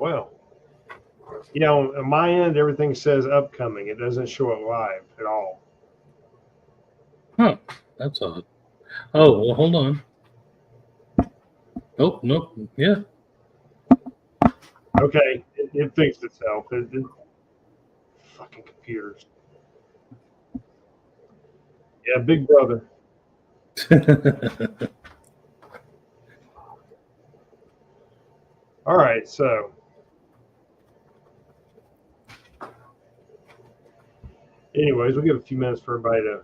Well, on my end, everything says upcoming. It doesn't show it live at all. Huh. That's odd. Oh, well, hold on. Oh, no. Yeah. Okay, it fixed itself. Fucking computers. Yeah, big brother. All right, so anyways, we'll give a few minutes for everybody to.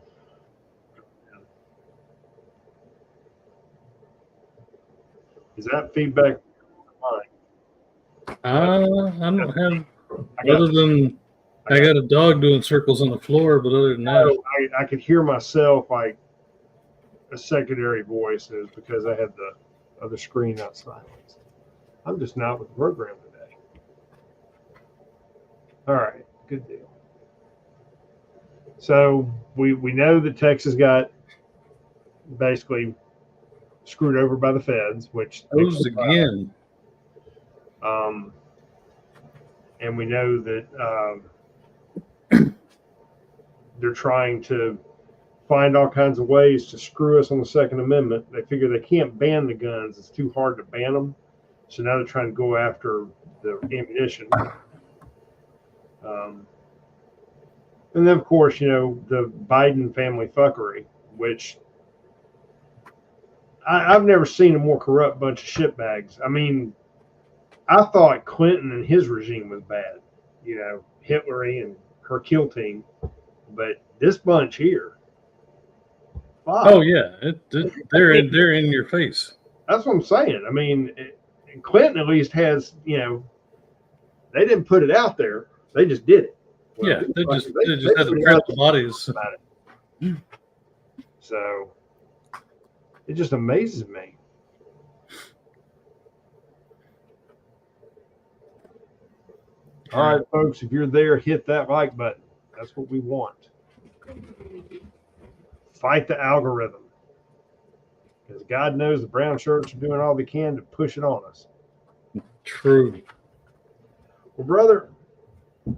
Is that feedback? I don't have, I other than I got a dog doing circles on the floor, but other than that, I could hear myself like a secondary voice, and it's because I had the other screen outside. I'm just not with the program today. All right, good deal. So we know that Texas got basically screwed over by the feds, which those again. And we know that they're trying to find all kinds of ways to screw us on the Second Amendment. They figure they can't ban the guns; it's too hard to ban them. So now they're trying to go after the ammunition. And then, of course, the Biden family fuckery, which I've never seen a more corrupt bunch of shitbags. I mean, I thought Clinton and his regime was bad, Hitler and her kill team, but this bunch here. Fuck. Oh yeah, they're in your face. That's what I'm saying. I mean, Clinton at least has, they didn't put it out there; they just did it. Well, yeah, they just had to prep the bodies about it. So it just amazes me. All right, folks, if you're there, hit that like button. That's what we want. Fight the algorithm. Because God knows the brown shirts are doing all they can to push it on us. True. Well, brother,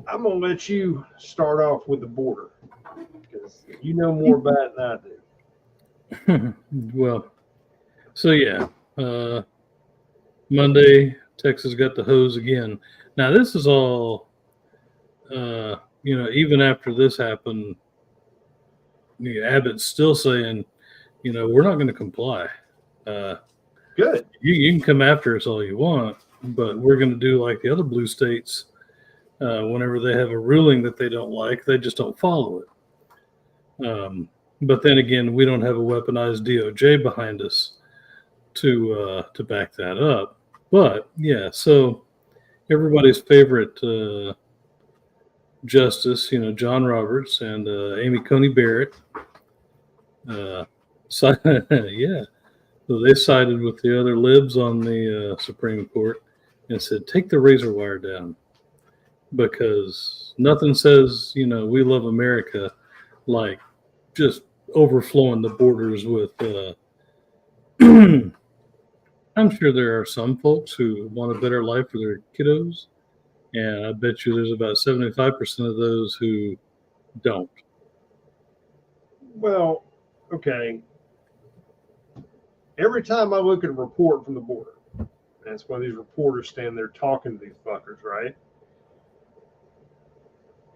I'm going to let you start off with the border. Because you know more about it than I do. Well, so yeah. Monday, Texas got the hose again. Now, this is all, even after this happened, Abbott's still saying, we're not going to comply. Good. You can come after us all you want, but we're going to do like the other blue states. Whenever they have a ruling that they don't like, they just don't follow it. But then again, we don't have a weaponized DOJ behind us to back that up. But yeah, so everybody's favorite justice, John Roberts and Amy Coney Barrett. Yeah, so they sided with the other libs on the Supreme Court and said, take the razor wire down, because nothing says, we love America like just overflowing the borders with I'm sure there are some folks who want a better life for their kiddos, and I bet you there's about 75% of those who don't. Well, okay. Every time I look at a report from the border, and it's when these reporters stand there talking to these fuckers, right?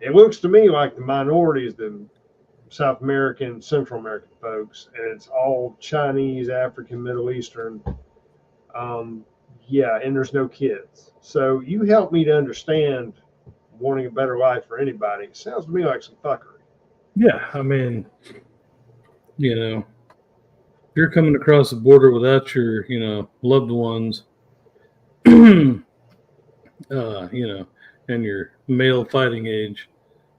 It looks to me like the minority is the South American, Central American folks, and it's all Chinese, African, Middle Eastern. Yeah, and there's no kids. So you help me to understand wanting a better life for anybody. It sounds to me like some fuckery. Yeah, I mean, if you're coming across the border without your, loved ones, and your male fighting age,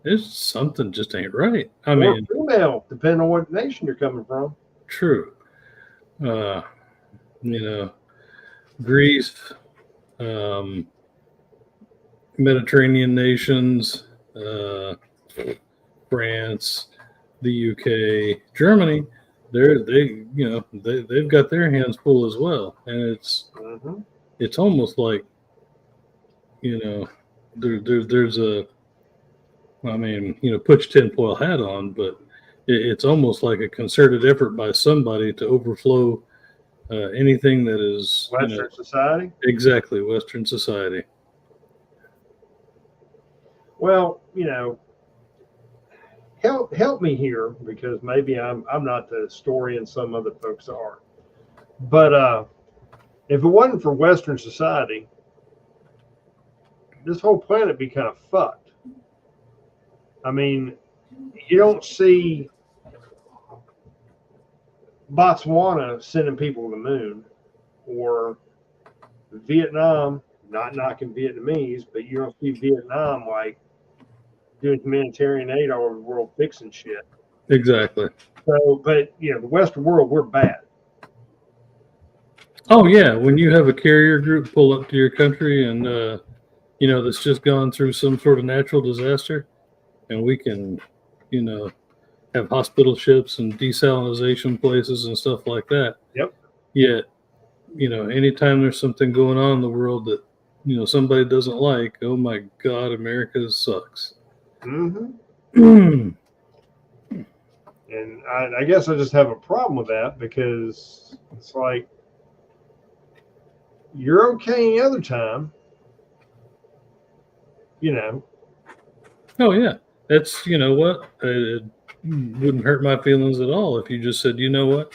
there's something just ain't right. I mean, female, depending on what nation you're coming from. True. Greece, Mediterranean nations, France, the UK, Germany, they've got their hands full as well, and it's almost like you know, there's a, I mean, put your tinfoil hat on, but it's almost like a concerted effort by somebody to overflow anything that is, Western society. exactly Western society. Well, help me here, because maybe I'm not the historian some other folks are. But if it wasn't for Western society, this whole planet would be kind of fucked. I mean, you don't see Botswana sending people to the moon, or Vietnam, not knocking Vietnamese, but you don't see Vietnam like doing humanitarian aid all over the world fixing shit. Exactly. So, but the Western world, we're bad. Oh yeah, when you have a carrier group pull up to your country and that's just gone through some sort of natural disaster, and we can, have hospital ships and desalination places and stuff like that. Yep. Yet, anytime there's something going on in the world that somebody doesn't like, oh my God, America sucks. Mm-hmm. And I guess I just have a problem with that, because it's like, you're okay any other time, Oh yeah, that's what, it wouldn't hurt my feelings at all if you just said, you know what,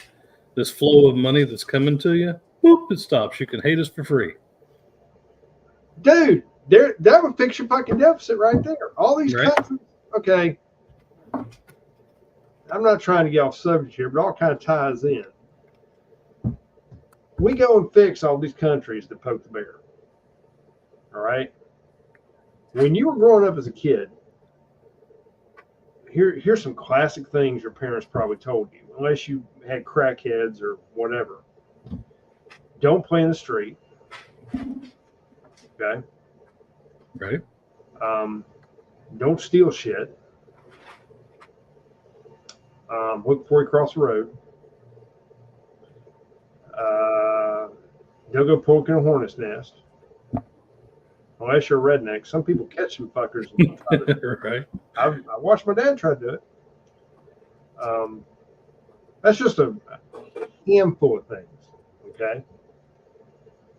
this flow of money that's coming to you, whoop, it stops. You can hate us for free. Dude, that would fix your fucking deficit right there. All these countries, okay. I'm not trying to get off subject here, but it all kind of ties in. We go and fix all these countries that poke the bear. All right. When you were growing up as a kid, here's some classic things your parents probably told you, unless you had crackheads or whatever. Don't play in the street. Okay. Right. Don't steal shit. Look before you cross the road. Don't go poking a hornet's nest. Unless you're a redneck. Some people catch some fuckers. Right. I watched my dad try to do it. That's just a handful of things. Okay.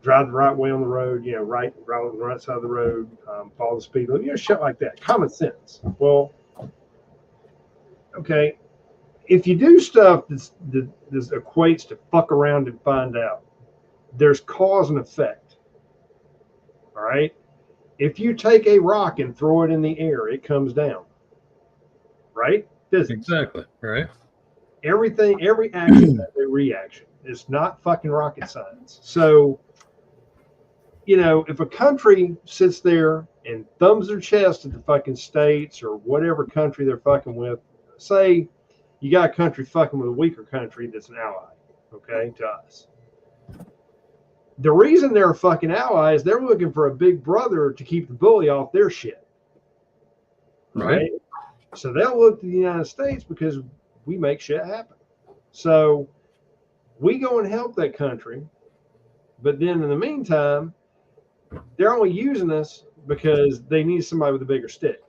Drive the right way on the road. Right on the right side of the road. Follow the speed limit. Shit like that. Common sense. Well, okay. If you do stuff that equates to fuck around and find out, there's cause and effect. All right. If you take a rock and throw it in the air, it comes down. Right? Physics. Exactly. Right. Everything, every action has a reaction. It's not fucking rocket science. So, if a country sits there and thumbs their chest at the fucking states or whatever country they're fucking with, say you got a country fucking with a weaker country that's an ally, okay, to us. The reason they're a fucking ally is they're looking for a big brother to keep the bully off their shit. Right? So they'll look to the United States because we make shit happen. So we go and help that country, but then in the meantime, they're only using us because they need somebody with a bigger stick.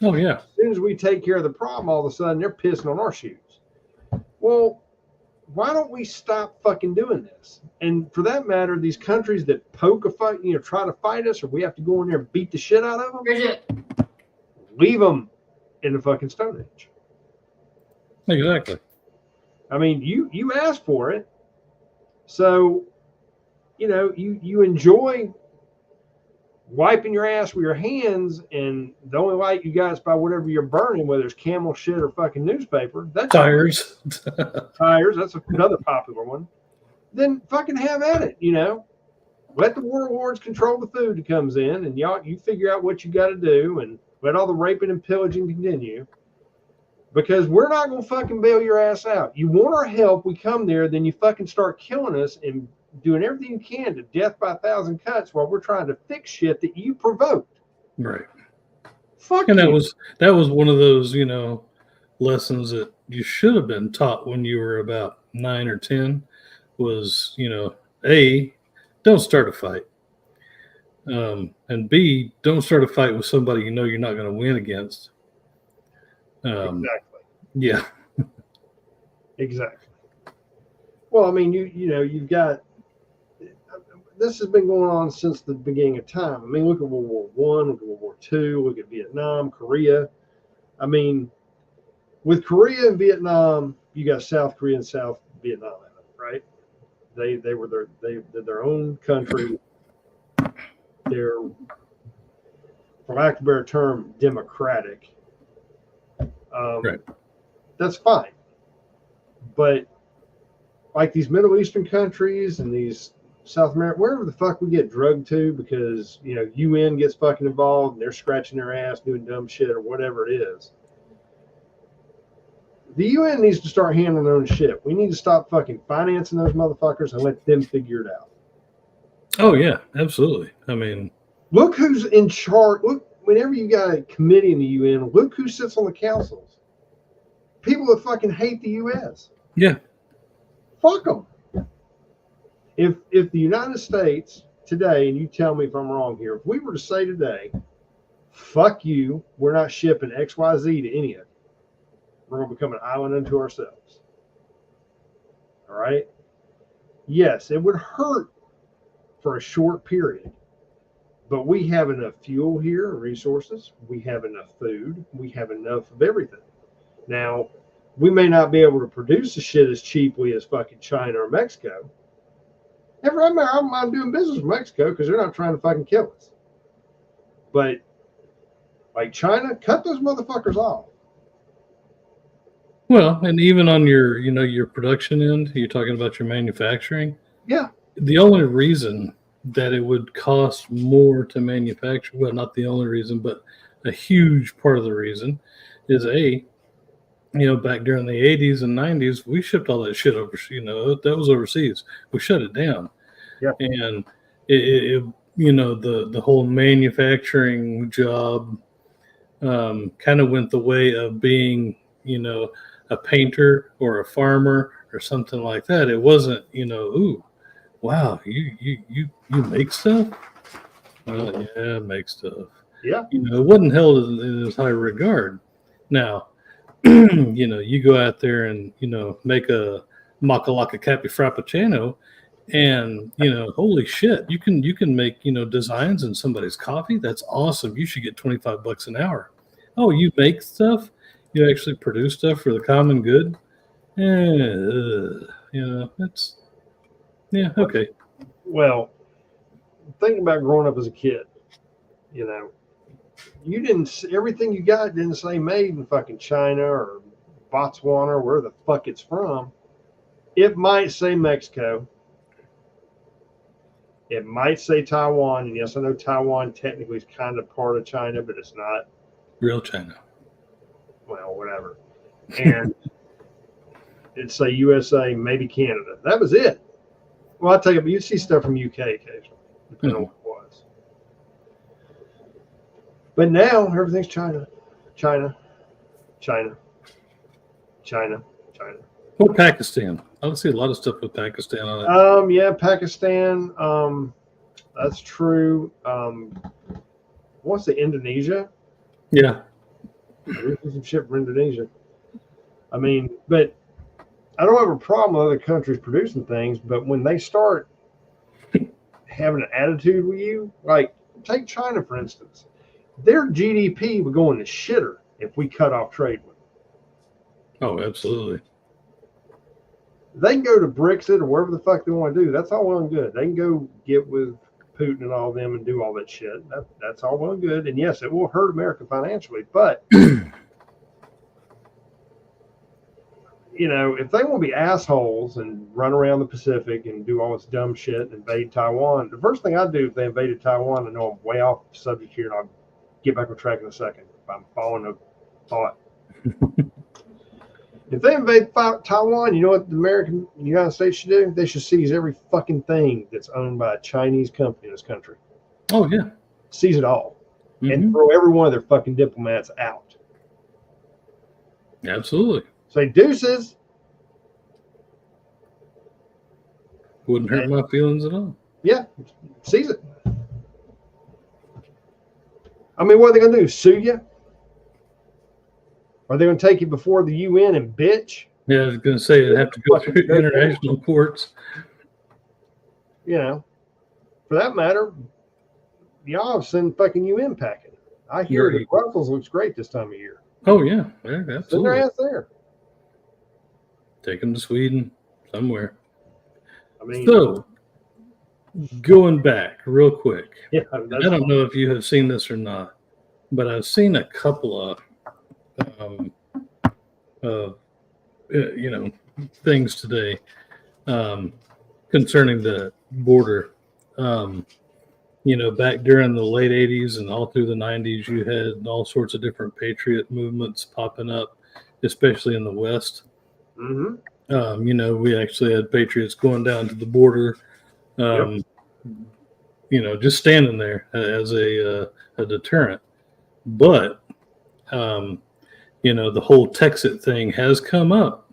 Oh, yeah. As soon as we take care of the problem, all of a sudden they're pissing on our shoes. Well, why don't we stop fucking doing this? And for that matter, these countries that poke a fight, try to fight us, or we have to go in there and beat the shit out of them, leave them in the fucking Stone Age. Exactly. I mean, you asked for it. So, you enjoy wiping your ass with your hands, and the only light you got is by whatever you're burning, whether it's camel shit or fucking newspaper. That's tires. Tires. That's another popular one. Then fucking have at it. Let the warlords control the food that comes in, and you figure out what you got to do, and let all the raping and pillaging continue. Because we're not going to fucking bail your ass out. You want our help, we come there, then you fucking start killing us and doing everything you can to death by 1,000 cuts while we're trying to fix shit that you provoked. Right. Fuck and you. that was one of those, lessons that you should have been taught when you were about 9 or 10 was, don't start a fight. And B, don't start a fight with somebody you know you're not going to win against. Exactly. Yeah. Exactly. Well, I mean, you've got, this has been going on since the beginning of time. I mean, look at World War One, look at World War Two, look at Vietnam, Korea. I mean, with Korea and Vietnam, you got South Korea and South Vietnam, right? They did their own country. They're, for lack of a better term, democratic. Right. That's fine. But like these Middle Eastern countries and these South America, wherever the fuck we get drugged to because, UN gets fucking involved and they're scratching their ass doing dumb shit or whatever it is. The UN needs to start handling their own shit. We need to stop fucking financing those motherfuckers and let them figure it out. Oh, yeah, absolutely. I mean, look who's in charge. Look, whenever you got a committee in the UN, look who sits on the councils. People that fucking hate the U.S. Yeah. Fuck them. If the United States today, and you tell me if I'm wrong here, if we were to say today, fuck you, we're not shipping XYZ to any of it. We're going to become an island unto ourselves. All right? Yes, it would hurt for a short period. But we have enough fuel here, resources. We have enough food. We have enough of everything. Now, we may not be able to produce the shit as cheaply as fucking China or Mexico. I don't mind doing business with Mexico because they're not trying to fucking kill us. But like China, cut those motherfuckers off. Well, and even on your production end, you're talking about your manufacturing. Yeah. The only reason that it would cost more to manufacture, well, not the only reason, but a huge part of the reason is back during the 80s and 90s, we shipped all that shit over, that was overseas. We shut it down. Yeah. And the whole manufacturing job kind of went the way of being, a painter or a farmer or something like that. It wasn't, ooh, wow, you make stuff? Well, yeah, make stuff. Yeah. It wasn't held in as high regard. Now, you go out there and, make a Macalaca Cappy Frappuccino and, holy shit, you can make, designs in somebody's coffee. That's awesome. You should get $25 an hour. Oh, you make stuff? You actually produce stuff for the common good? That's, yeah, okay. Well, thinking about growing up as a kid, you didn't, everything you got didn't say made in fucking China or Botswana or where the fuck it's from. It might say Mexico. It might say Taiwan. And yes, I know Taiwan technically is kind of part of China, but it's not. Real China. Well, whatever. And it'd say USA, maybe Canada. That was it. Well, I'll tell you, but you see stuff from UK occasionally, depending on what it was. But now everything's China. China. China. China. China. Or Pakistan. I don't see a lot of stuff with Pakistan on it. Yeah, Pakistan. That's true. What's the Indonesia? Yeah. There's some shit from Indonesia. I mean, but I don't have a problem with other countries producing things, but when they start having an attitude with you, like take China for instance, their GDP would go in the shitter if we cut off trade with them. Oh, absolutely. They can go to Brexit or wherever the fuck they want to do. That's all well and good. They can go get with Putin and all of them and do all that shit. That's all well and good. And yes, it will hurt America financially, but if they want to be assholes and run around the Pacific and do all this dumb shit and invade Taiwan, the first thing I'd do if they invaded Taiwan, I know I'm way off the subject here and I'll get back on track in a second if I'm following a thought. If they invade Taiwan, you know what the United States should do? They should seize every fucking thing that's owned by a Chinese company in this country. Oh, yeah. Seize it all. Mm-hmm. And throw every one of their fucking diplomats out. Absolutely. Say deuces. Wouldn't hurt my feelings at all. Yeah. Seize it. I mean, what are they going to do? Sue you? Are they going to take you before the UN and bitch? Yeah, I was going to say it'd have to go through international courts. You know, for that matter, y'all have sent fucking UN packing. I hear that Brussels looks great this time of year. Oh, yeah. Absolutely. Send their ass there. Take them to Sweden, somewhere. I mean, so, going back real quick. Yeah, I don't know if you have seen this or not, but I've seen a couple of, things today concerning the border. Back during the late 80s and all through the 90s, you had all sorts of different patriot movements popping up, especially in the West. Mm-hmm. We actually had patriots going down to the border, just standing there as a deterrent. But, the whole Texit thing has come up,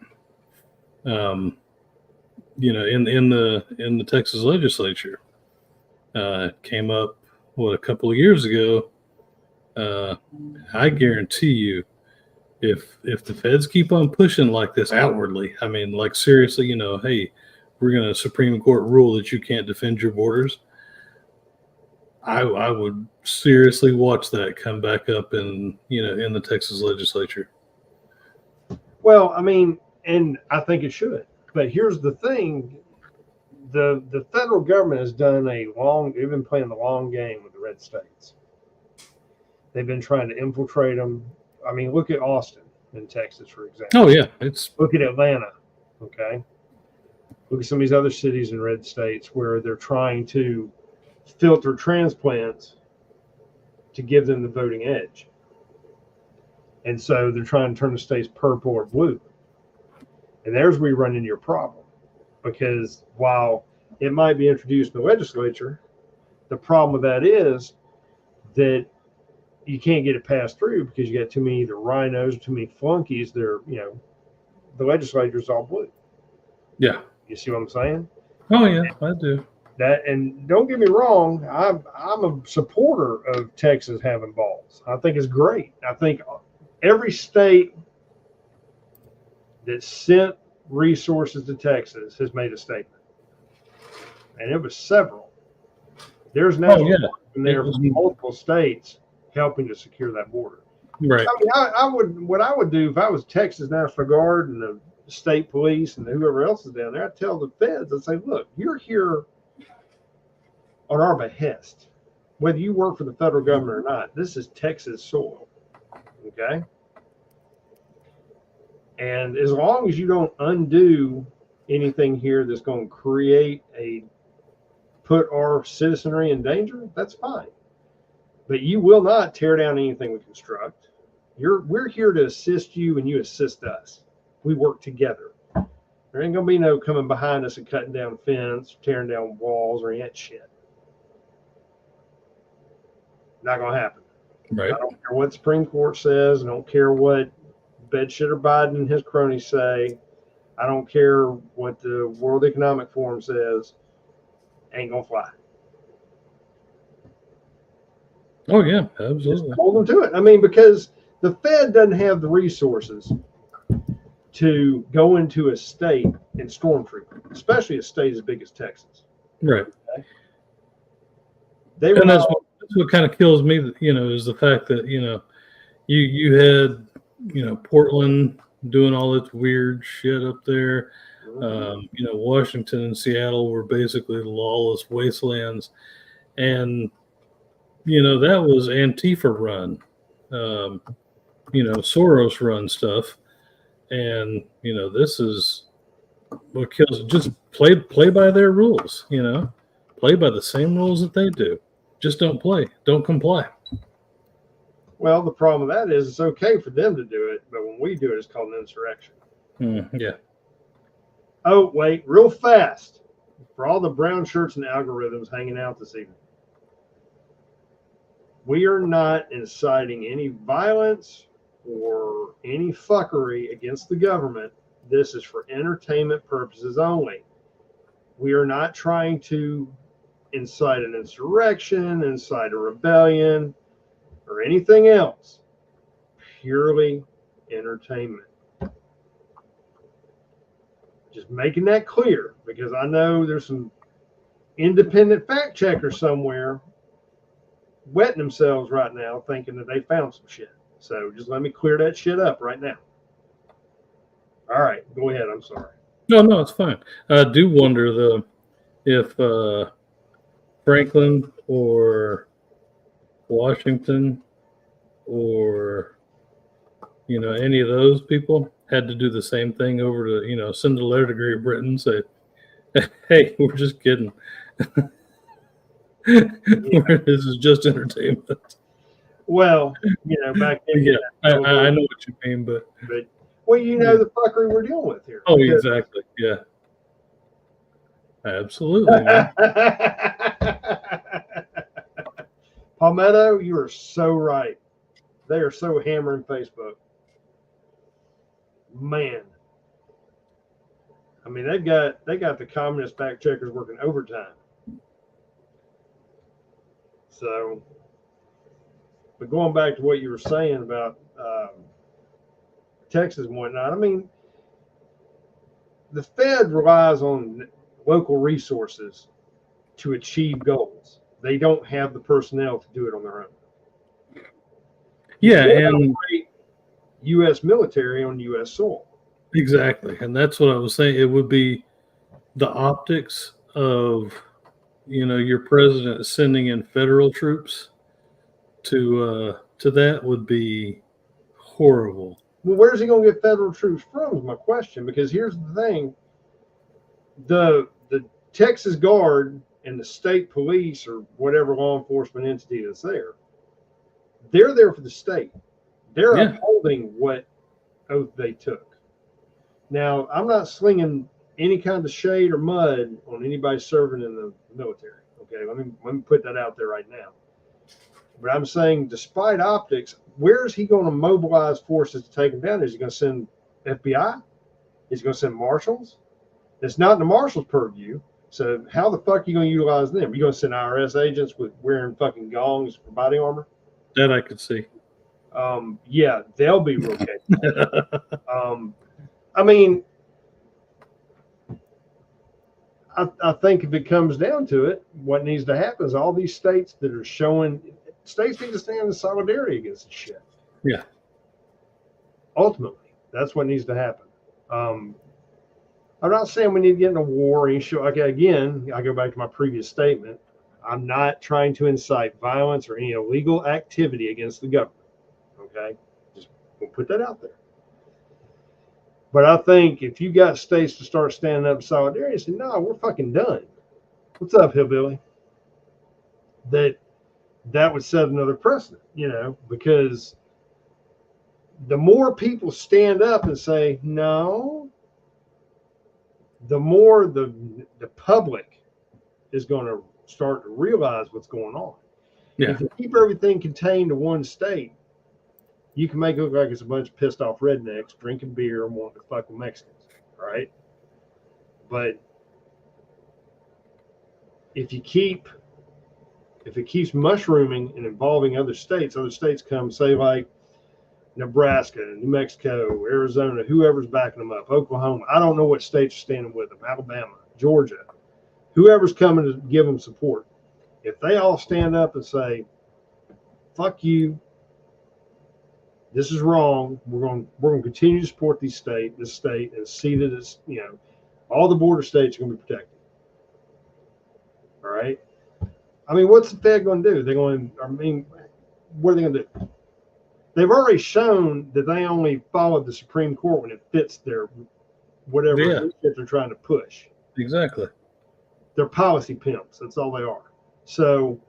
in the Texas legislature. Came up a couple of years ago. I guarantee you, if the feds keep on pushing like this outwardly, I mean, like seriously, hey, we're going to Supreme Court rule that you can't defend your borders. I would seriously watch that come back up in the Texas legislature. Well, I mean, and I think it should. But here's the thing. The federal government has done they've been playing the long game with the red states. They've been trying to infiltrate them. I mean, look at Austin in Texas, for example. Oh, yeah. Look at Atlanta, okay? Look at some of these other cities in red states where they're trying to filter transplants to give them the voting edge. And so they're trying to turn the states purple or blue. And there's where you run into your problem. Because while it might be introduced in the legislature, the problem with that is that you can't get it passed through because you got too many either rhinos or too many flunkies. The legislature's all blue. Yeah. You see what I'm saying? Oh, yeah, I do. That, and don't get me wrong, I'm a supporter of Texas having balls. I think it's great. I think every state that sent resources to Texas has made a statement, and it was several. There's now there was multiple states helping to secure that border. Right. I mean, what I would do if I was Texas National Guard and the state police and whoever else is down there, I'd tell the feds, I'd say, look, you're here on our behest, whether you work for the federal government or not. This is Texas soil, okay? And as long as you don't undo anything here that's going to put our citizenry in danger, that's fine. But you will not tear down anything we construct. We're here to assist you and you assist us. We work together. There ain't going to be no coming behind us and cutting down fence, tearing down walls, or any of that shit. Not going to happen. Right. I don't care what the Supreme Court says. I don't care what Bedshitter Biden and his cronies say. I don't care what the World Economic Forum says. Ain't gonna fly. Oh yeah, absolutely. Just hold them to it. I mean, because the Fed doesn't have the resources to go into a state and stormtroop, especially a state as big as Texas. Right. Okay? And that's what kind of kills me, is the fact that you had Portland doing all its weird shit up there. Washington and Seattle were basically lawless wastelands. And, that was Antifa run, Soros run stuff. And, this is what kills it. Just play by their rules, play by the same rules that they do. Just don't comply. Well, the problem with that is it's okay for them to do it, but when we do it, it's called an insurrection. Yeah. Oh, wait, real fast. For all the brown shirts and algorithms hanging out this evening, we are not inciting any violence or any fuckery against the government. This is for entertainment purposes only. We are not trying to incite an insurrection, incite a rebellion, or anything else. Purely entertainment. Just making that clear, because I know there's some independent fact checkers somewhere wetting themselves right now thinking that they found some shit. So just let me clear that shit up right now. All right, go ahead. I'm sorry. No, it's fine. I do wonder, though, if Franklin or Washington or, any of those people had to do the same thing over to, send a letter to Great Britain and say, hey, we're just kidding. This is just entertainment. Well, back then. Yeah, I know what you mean, but well, the fuckery we're dealing with here. Oh, exactly. Yeah. Absolutely. Palmetto, you are so right. They are so hammering Facebook. Man. I mean, they got the communist fact checkers working overtime. So, but going back to what you were saying about Texas and whatnot, I mean, the Fed relies on local resources to achieve goals. They don't have the personnel to do it on their own. Yeah, and U.S. military on U.S. soil. Exactly, and that's what I was saying. It would be the optics of, your president sending in federal troops to that would be horrible. Well, where's he going to get federal troops from is my question, because here's the thing. The Texas Guard and the state police or whatever law enforcement entity that's there, they're there for the state. They're upholding what oath they took. Now, I'm not slinging any kind of shade or mud on anybody serving in the military. Okay, let me put that out there right now. But I'm saying, despite optics, where is he going to mobilize forces to take them down? Is he going to send FBI? Is he going to send marshals? It's not in the marshals' purview. So how the fuck are you going to utilize them? Are you going to send IRS agents with wearing fucking gongs for body armor? That I could see. Yeah, they'll be real capable. I mean, I think if it comes down to it, what needs to happen is all these states that are showing states need to stand in solidarity against this shit. Yeah. Ultimately, that's what needs to happen. I'm not saying we need to get in a war. Okay, again, I go back to my previous statement. I'm not trying to incite violence or any illegal activity against the government. Okay, just we'll put that out there. But I think if you got states to start standing up in solidarity and say, no, we're fucking done. What's up, hillbilly? That would set another precedent, because the more people stand up and say, no, the more the public is going to start to realize what's going on. Yeah. If you keep everything contained to one state, you can make it look like it's a bunch of pissed off rednecks drinking beer and wanting to fuck with Mexicans, right? But if it keeps mushrooming and involving other states come, say like Nebraska, New Mexico, Arizona, whoever's backing them up, Oklahoma. I don't know what states are standing with them, Alabama, Georgia, whoever's coming to give them support. If they all stand up and say, fuck you, this is wrong, we're going to continue to support this state and see that it's, all the border states are going to be protected. All right. I mean, what's the Fed going to do? What are they going to do? They've already shown that they only follow the Supreme Court when it fits their whatever that they're trying to push. Exactly. They're policy pimps. That's all they are. So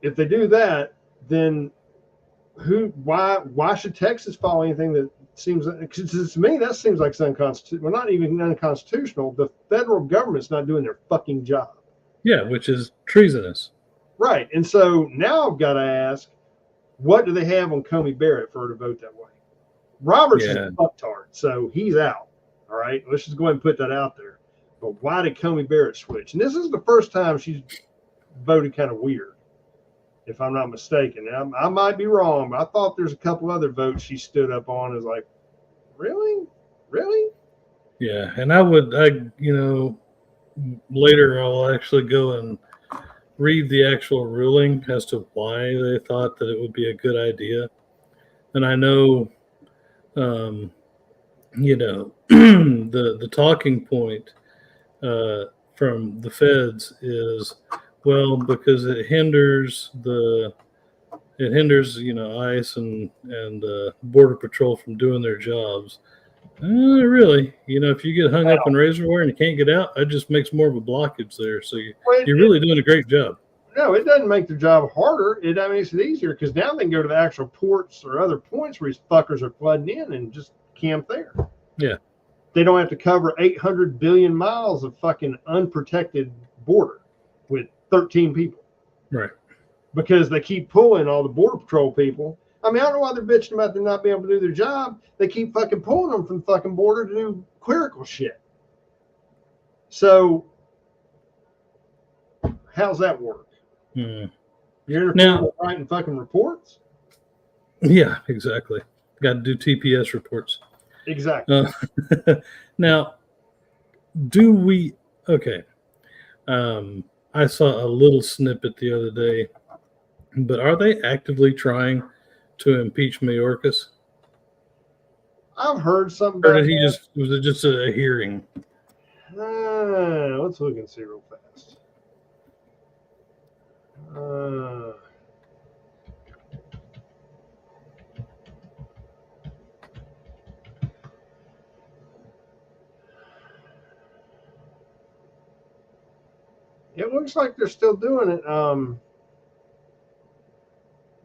if they do that, then why should Texas follow anything that seems, because to me that seems like it's unconstitutional. Well, not even unconstitutional. The federal government's not doing their fucking job. Yeah, which is treasonous. Right. And so now I've got to ask, what do they have on Coney Barrett for her to vote that way? Roberts is a fucktard, so he's out. All right. Let's just go ahead and put that out there. But why did Coney Barrett switch? And this is the first time she's voted kind of weird. if I'm not mistaken. I might be wrong, but I thought there's a couple other votes she stood up on as like, really? Really? Yeah, and later I'll actually go and read the actual ruling as to why they thought that it would be a good idea. And I know, the talking point from the feds is, well, because it hinders ICE and Border Patrol from doing their jobs. Really, if you get hung up in Reservoir and you can't get out, that just makes more of a blockage there. So you're really doing a great job. No, it doesn't make their job harder. It makes it easier because now they can go to the actual ports or other points where these fuckers are flooding in and just camp there. Yeah. They don't have to cover 800 billion miles of fucking unprotected border with 13 people. Right. Because they keep pulling all the Border Patrol people. I mean, I don't know why they're bitching about them not being able to do their job. They keep fucking pulling them from the fucking border to do clerical shit. So, how's that work? Hmm. You're now writing fucking reports? Yeah, exactly. Got to do TPS reports. Exactly. Now, okay. I saw a little snippet the other day, but are they actively trying to impeach Mayorkas? I've heard something Or about did was it just a hearing? Let's look and see real fast. It looks like they're still doing it. Let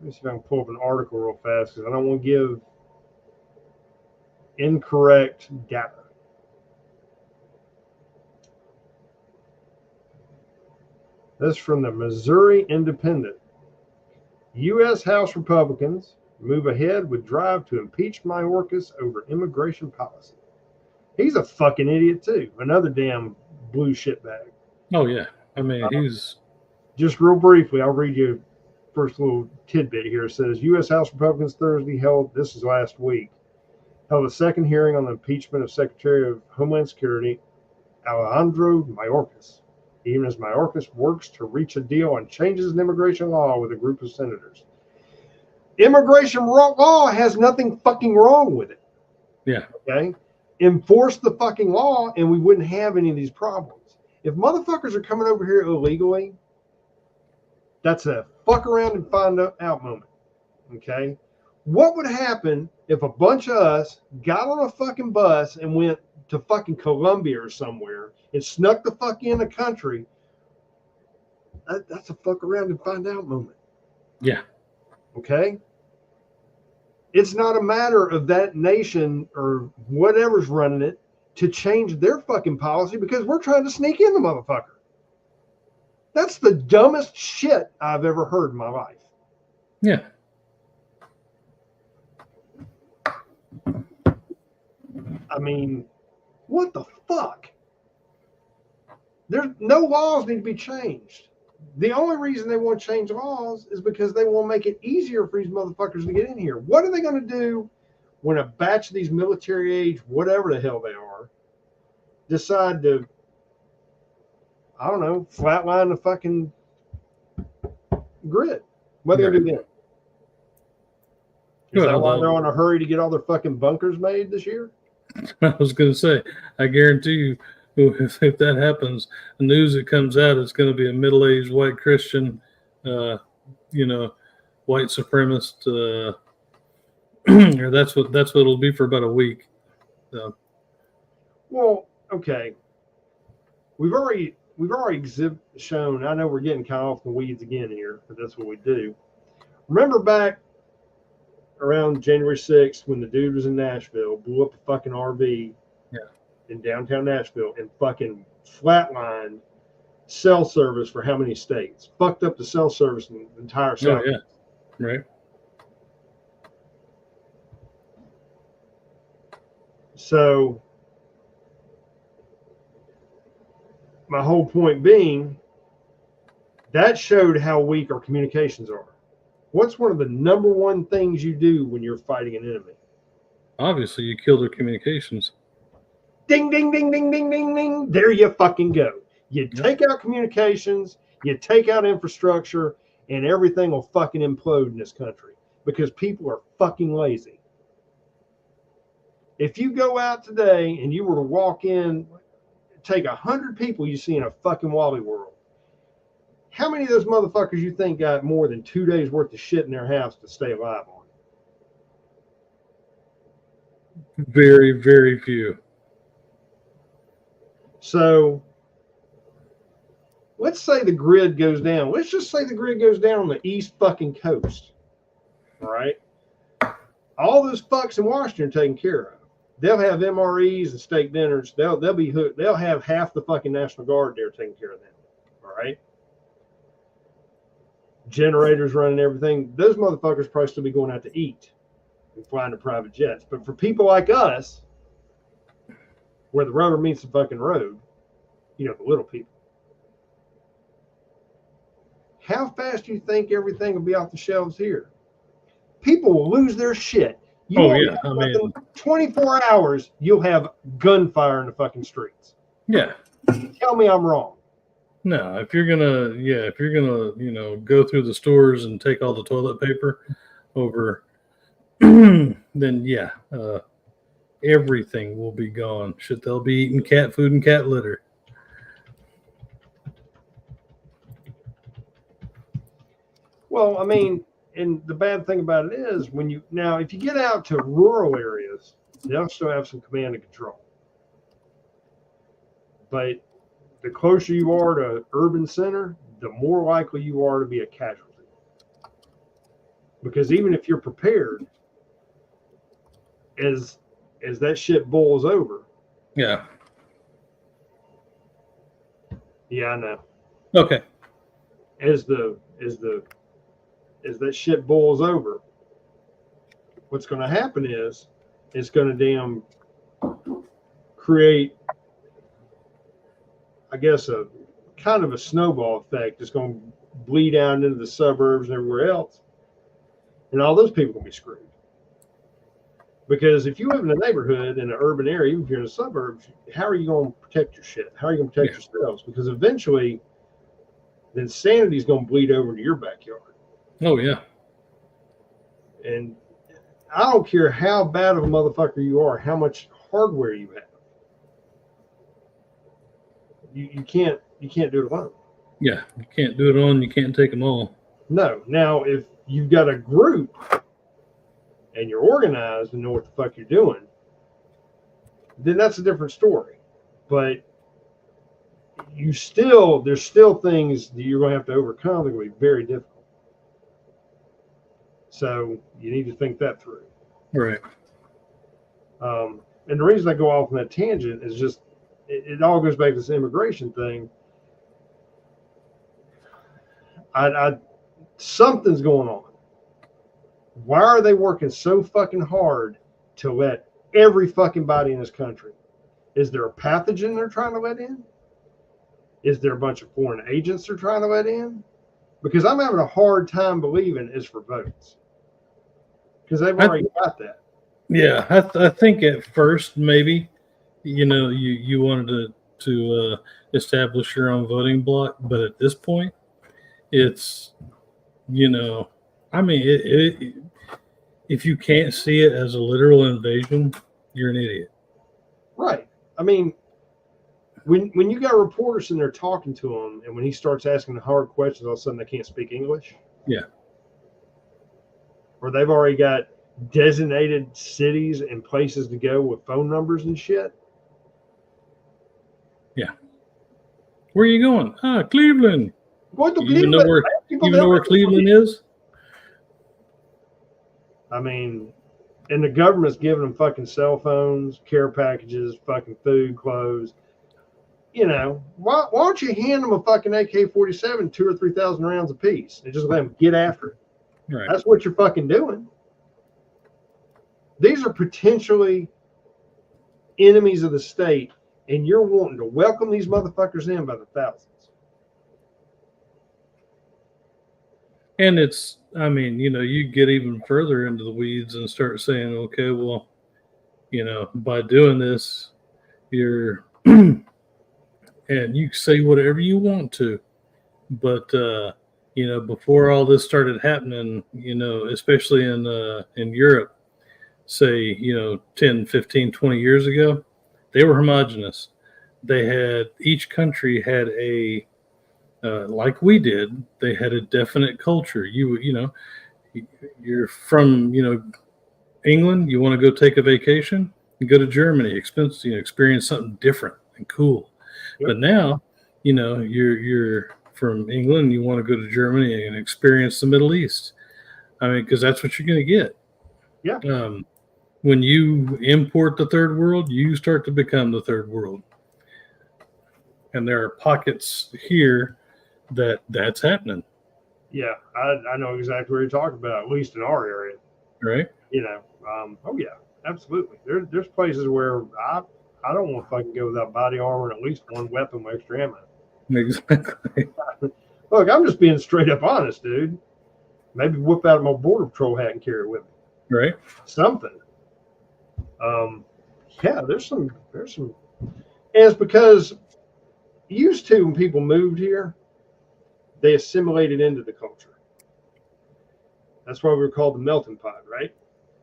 me see if I can pull up an article real fast because I don't want to give incorrect data. This is from the Missouri Independent. U.S. House Republicans move ahead with drive to impeach Mayorkas over immigration policy. He's a fucking idiot too. Another damn blue shitbag. Oh yeah, I mean he's. Just real briefly, I'll read you first little tidbit here. It says U.S. House Republicans Thursday held, this is last week, held a second hearing on the impeachment of Secretary of Homeland Security Alejandro Mayorkas, even as Mayorkas works to reach a deal on changes in immigration law with a group of senators. Immigration law has nothing fucking wrong with it. Yeah. Okay? Enforce the fucking law and we wouldn't have any of these problems. If motherfuckers are coming over here illegally, that's a fuck around and find out moment. Okay? What would happen if a bunch of us got on a fucking bus and went to fucking Colombia or somewhere and snuck the fuck in the country? That's a fuck around and find out moment. Yeah. Okay? It's not a matter of that nation or whatever's running it to change their fucking policy because we're trying to sneak in the motherfucker. That's the dumbest shit I've ever heard in my life. Yeah. I mean, what the fuck? There's no laws need to be changed. The only reason they want to change laws is because they want to make it easier for these motherfuckers to get in here. What are they going to do when a batch of these military age, whatever the hell they are, decide to, I don't know, flatline the fucking grid? What are they going to do then? Is that why they're on a hurry to get all their fucking bunkers made this year? I was going to say, I guarantee you, if that happens, the news that comes out is going to be a middle-aged white Christian, white supremacist, or that's what it'll be for about a week. So. Well, okay. We've already shown. I know we're getting kind of off the weeds again here, but that's what we do. Remember back around January 6th when the dude was in Nashville, blew up a fucking RV in downtown Nashville and fucking flatlined cell service for how many states? Fucked up the cell service in the entire South. Oh, yeah. Right. So my whole point being, That showed how weak our communications are. What's one of the number one things you do when you're fighting an enemy? Obviously, you kill their communications. Ding, ding, ding, ding, ding, ding, ding. There you fucking go. You take out communications, you take out infrastructure, and everything will fucking implode in this country because people are fucking lazy. If you go out today and you were to walk in, take 100 people you see in a fucking Wally World, how many of those motherfuckers you think got more than 2 days worth of shit in their house to stay alive on? Very, very few. So let's say the grid goes down. Let's just say the grid goes down on the east fucking coast. All right. All those fucks in Washington are taken care of. They'll have MREs and steak dinners. They'll have half the fucking National Guard there taking care of them. All right. Generators running everything. Those motherfuckers probably still be going out to eat and flying to private jets. But for people like us, where the rubber meets the fucking road, you know, the little people, how fast do you think everything will be off the shelves here? People will lose their shit. Oh, yeah. I mean, 24 hours, you'll have gunfire in the fucking streets. Yeah. Tell me I'm wrong. No, if you're gonna, you know, go through the stores and take all the toilet paper over, then yeah, everything will be gone. Shit, they'll be eating cat food and cat litter. Well, I mean, and the bad thing about it is if you get out to rural areas, they'll still have some command and control. But the closer you are to urban center, the more likely you are to be a casualty. Because even if you're prepared, as that shit boils over. Yeah. Yeah, I know. Okay. As that shit boils over, what's going to happen is it's going to damn create, I guess, a kind of a snowball effect. It's going to bleed out into the suburbs and everywhere else. And all those people are going to be screwed. Because if you live in a neighborhood in an urban area, even if you're in the suburbs, how are you going to protect your shit? How are you going to protect yourselves? Because eventually the insanity is going to bleed over to your backyard. Oh, yeah. And I don't care how bad of a motherfucker you are, how much hardware you have. You can't do it alone. Yeah, you can't do it alone. You can't take them all. No. Now, if you've got a group and you're organized and know what the fuck you're doing, then that's a different story. But there's still things that you're going to have to overcome that are going to be very difficult. So you need to think that through. Right. And the reason I go off on that tangent is just, it all goes back to this immigration thing. Something's going on. Why are they working so fucking hard to let every fucking body in this country? Is there a pathogen they're trying to let in? Is there a bunch of foreign agents they're trying to let in? Because I'm having a hard time believing it's for votes. Because they've already got that. Yeah, I think at first maybe, you know, you wanted to establish your own voting block, but at this point, it's, you know, I mean, if you can't see it as a literal invasion, you're an idiot. Right. I mean, when you got reporters in there talking to him, and when he starts asking the hard questions, all of a sudden they can't speak English. Yeah. Or they've already got designated cities and places to go with phone numbers and shit. Yeah. Where are you going? Cleveland. Going to Cleveland. Even know where Cleveland is? I mean, and the government's giving them fucking cell phones, care packages, fucking food, clothes. You know, why don't you hand them a fucking AK-47, 2,000 or 3,000 rounds apiece, and just let them get after it? Right. That's what you're fucking doing. These are potentially enemies of the state, and you're wanting to welcome these motherfuckers in by the thousands. And it's, I mean, you get even further into the weeds and start saying, okay, well, by doing this, you're, and you say whatever you want to, but, before all this started happening, especially in Europe, say, 10, 15, 20 years ago, they were homogenous. They had, each country had like we did, they had a definite culture. You're from, England, you want to go take a vacation, you go to Germany, experience something different and cool. Yep. But now, you're from England, you want to go to Germany and experience the Middle East. I mean, because that's what you're going to get. Yeah. When you import the third world, you start to become the third world. And there are pockets here that's happening. Yeah, I know exactly what you're talking about, at least in our area. Right. Oh yeah, absolutely. There's places where I don't want to fucking go without body armor and at least one weapon with extra ammo. Exactly. Look, I'm just being straight up honest, dude. Maybe whip out my Border Patrol hat and carry it with me. Right. Something. Yeah, there's some, and it's because used to when people moved here, they assimilated into the culture. That's why we were called the melting pot, right?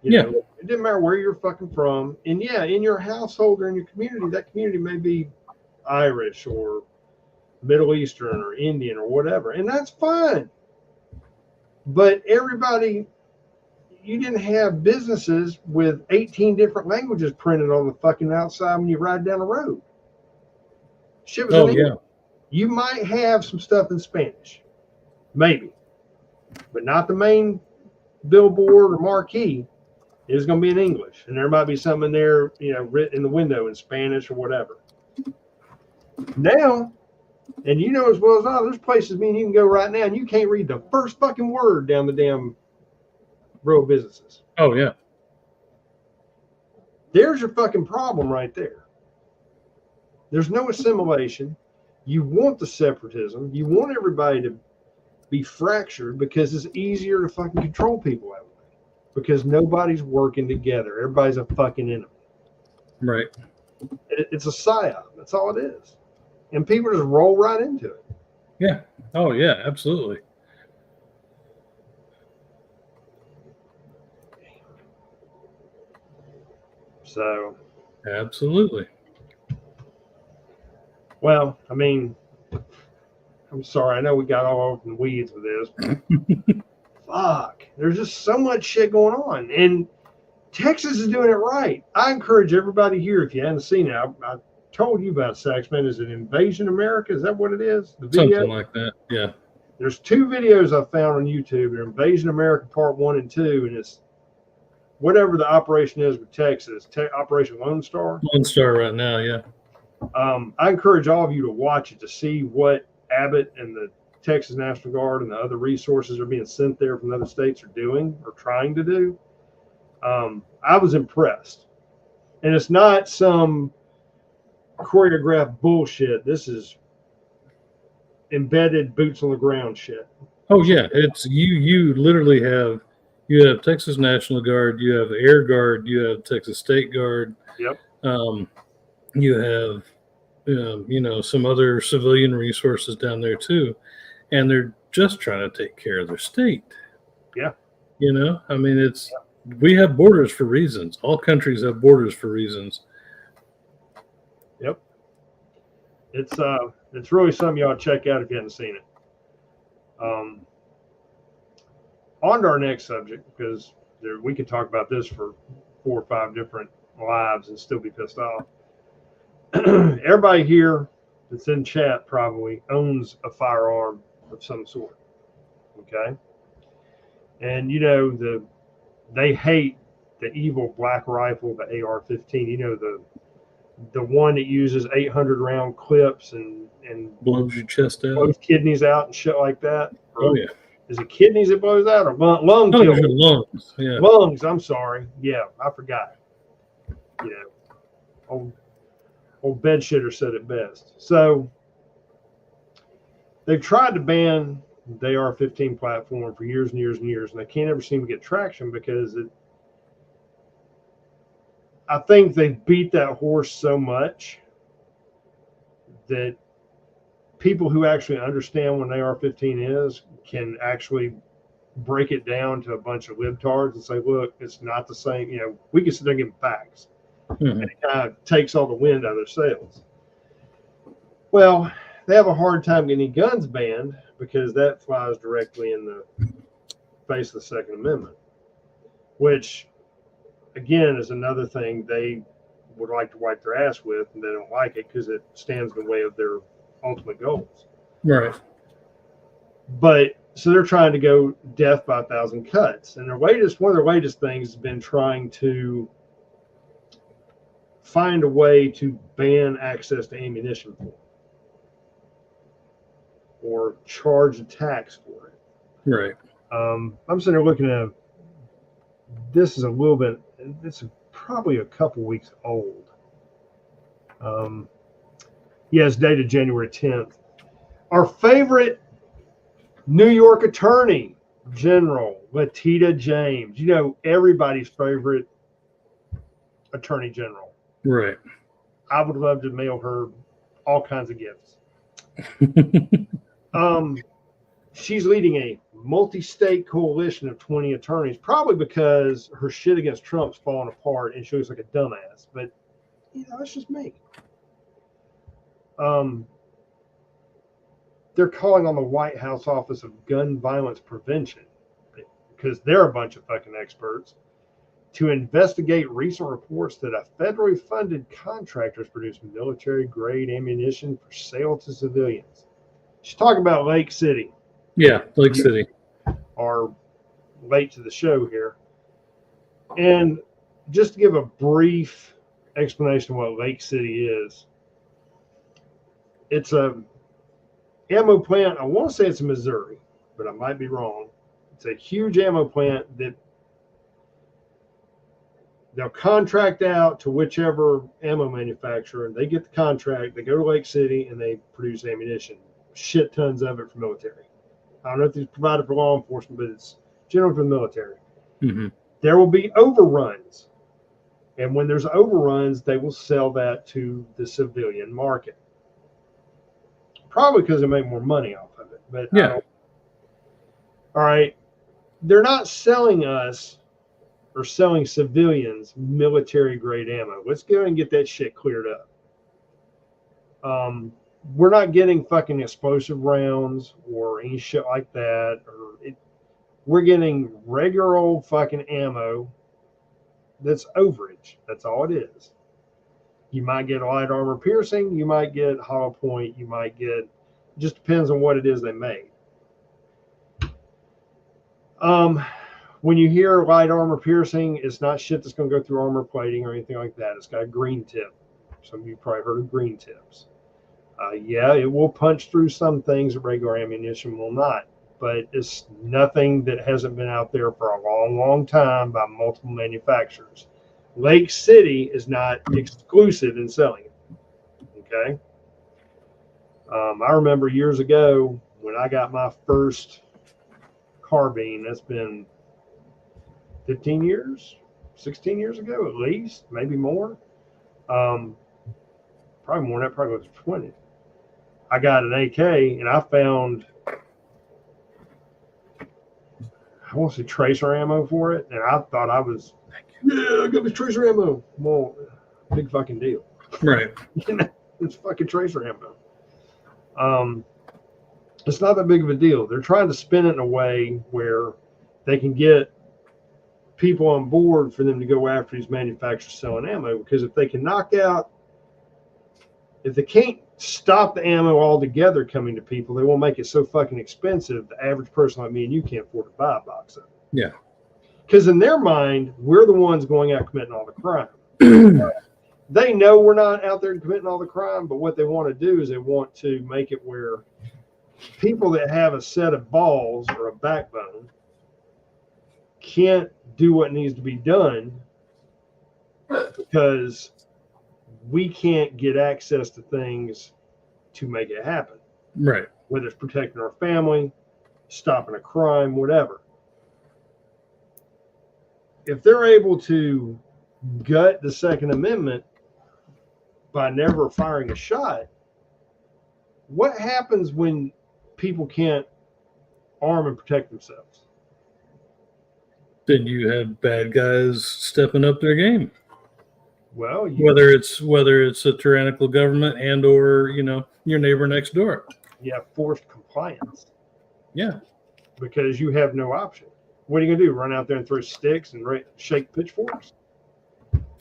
It didn't matter where you're fucking from. And yeah, in your household or in your community, that community may be Irish or Middle Eastern or Indian or whatever. And that's fine. But everybody, you didn't have businesses with 18 different languages printed on the fucking outside when you ride down the road. Shit was in English. You might have some stuff in Spanish, maybe, but not the main billboard or marquee. It's going to be in English, and there might be something in there, written in the window in Spanish or whatever. Now, and you know as well as I, there's places, you can go right now, and you can't read the first fucking word down the damn row of businesses. Oh, yeah. There's your fucking problem right there. There's no assimilation. You want the separatism. You want everybody to be fractured because it's easier to fucking control people that way. Because nobody's working together. Everybody's a fucking enemy. Right. It's a psyop. That's all it is. And people just roll right into it. Yeah. Oh, yeah, absolutely. So. Absolutely. Well, I'm sorry. I know we got all over the weeds with this. Fuck. There's just so much shit going on. And Texas is doing it right. I encourage everybody here, if you haven't seen it, I told you about Saxman. Is it Invasion America? Is that what it is? The video? Something like that, yeah. There's 2 videos I found on YouTube. They're Invasion America Part 1 and 2, and it's whatever the operation is with Texas, Operation Lone Star. Lone Star right now, yeah. I encourage all of you to watch it to see what Abbott and the Texas National Guard and the other resources are being sent there from other states are doing or trying to do. I was impressed. And it's not some choreographed bullshit. This is embedded boots on the ground shit. Oh yeah, it's you literally have Texas National Guard, you have Air Guard, you have Texas State Guard. Yep. You have some other civilian resources down there too, and they're just trying to take care of their state. Yeah. We have borders for reasons. All countries have borders for reasons. Yep. It's really something you ought to check out if you haven't seen it. On to our next subject, because we could talk about this for 4 or 5 different lives and still be pissed off. Everybody here that's in chat probably owns a firearm of some sort. Okay. And they hate the evil black rifle, the AR-15. The one that uses 800 round clips and blows your chest out, blows kidneys out and shit like that. Oh yeah. Is it kidneys that blows out or lung? No, your lungs. Yeah. Lungs. I'm sorry. Yeah, I forgot. Old bed shitter said it best. So they've tried to ban the AR-15 platform for years and years and years, and they can't ever seem to get traction because I think they've beat that horse so much that people who actually understand what an AR-15 is can actually break it down to a bunch of libtards and say, look, it's not the same. You know, we can sit there and give them facts. Mm-hmm. And it kind of takes all the wind out of their sails. Well, they have a hard time getting guns banned because that flies directly in the face of the Second Amendment, which, again, is another thing they would like to wipe their ass with, and they don't like it because it stands in the way of their ultimate goals. Right. But so they're trying to go death by 1,000 cuts, and one of their latest things has been trying to find a way to ban access to ammunition for it, or charge a tax for it. Right. I'm sitting there looking at this. Is a little bit. It's probably a couple weeks old. It's dated January 10th. Our favorite New York Attorney General, Letitia James. You know, everybody's favorite Attorney General. Right. I would love to mail her all kinds of gifts. She's leading a multi-state coalition of 20 attorneys, probably because her shit against Trump's falling apart and she looks like a dumbass. But, that's just me. They're calling on the White House Office of Gun Violence Prevention, because they're a bunch of fucking experts, to investigate recent reports that a federally funded contractor has produced military-grade ammunition for sale to civilians. She's talking about Lake City. Yeah, Lake City. Are late to the show here. And just to give a brief explanation of what Lake City is, it's a ammo plant. I want to say it's in Missouri, but I might be wrong. It's a huge ammo plant that they'll contract out to whichever ammo manufacturer. They get the contract, they go to Lake City, and they produce ammunition. Shit tons of it for military. I don't know if it's provided for law enforcement, but it's generally for the military. Mm-hmm. There will be overruns. And when there's overruns, they will sell that to the civilian market. Probably because they make more money off of it. But yeah. All right. They're not selling us or selling civilians military grade ammo. Let's go and get that shit cleared up. We're not getting fucking explosive rounds or any shit like that. We're getting regular old fucking ammo that's overage. That's all it is. You might get light armor piercing. You might get hollow point. You might get, just depends on what it is they made. When you hear light armor piercing, it's not shit that's going to go through armor plating or anything like that. It's got a green tip. Some of you probably heard of green tips. It will punch through some things that regular ammunition will not, but it's nothing that hasn't been out there for a long, long time by multiple manufacturers. Lake City is not exclusive in selling it. Okay. I remember years ago when I got my first carbine, that's been 15 years, 16 years ago at least, maybe more. Probably more than that, probably was 20. I got an AK and I found, I want to say tracer ammo for it. And I thought I was, I got this tracer ammo. Well, big fucking deal. Right. It's fucking tracer ammo. It's not that big of a deal. They're trying to spin it in a way where they can get people on board for them to go after these manufacturers selling ammo, because if they can if they can't stop the ammo altogether coming to people, they won't make it so fucking expensive the average person like me and you can't afford to buy a box of it. Yeah. Because in their mind, we're the ones going out committing all the crime. They know we're not out there committing all the crime, but what they want to do is they want to make it where people that have a set of balls or a backbone can't do what needs to be done because we can't get access to things to make it happen. Right. Whether it's protecting our family, stopping a crime, whatever. If they're able to gut the Second Amendment by never firing a shot, what happens when people can't arm and protect themselves? Then you have bad guys stepping up their game. Well, whether it's a tyrannical government and or your neighbor next door. You have forced compliance. Yeah, because you have no option. What are you gonna do? Run out there and throw sticks and shake pitchforks?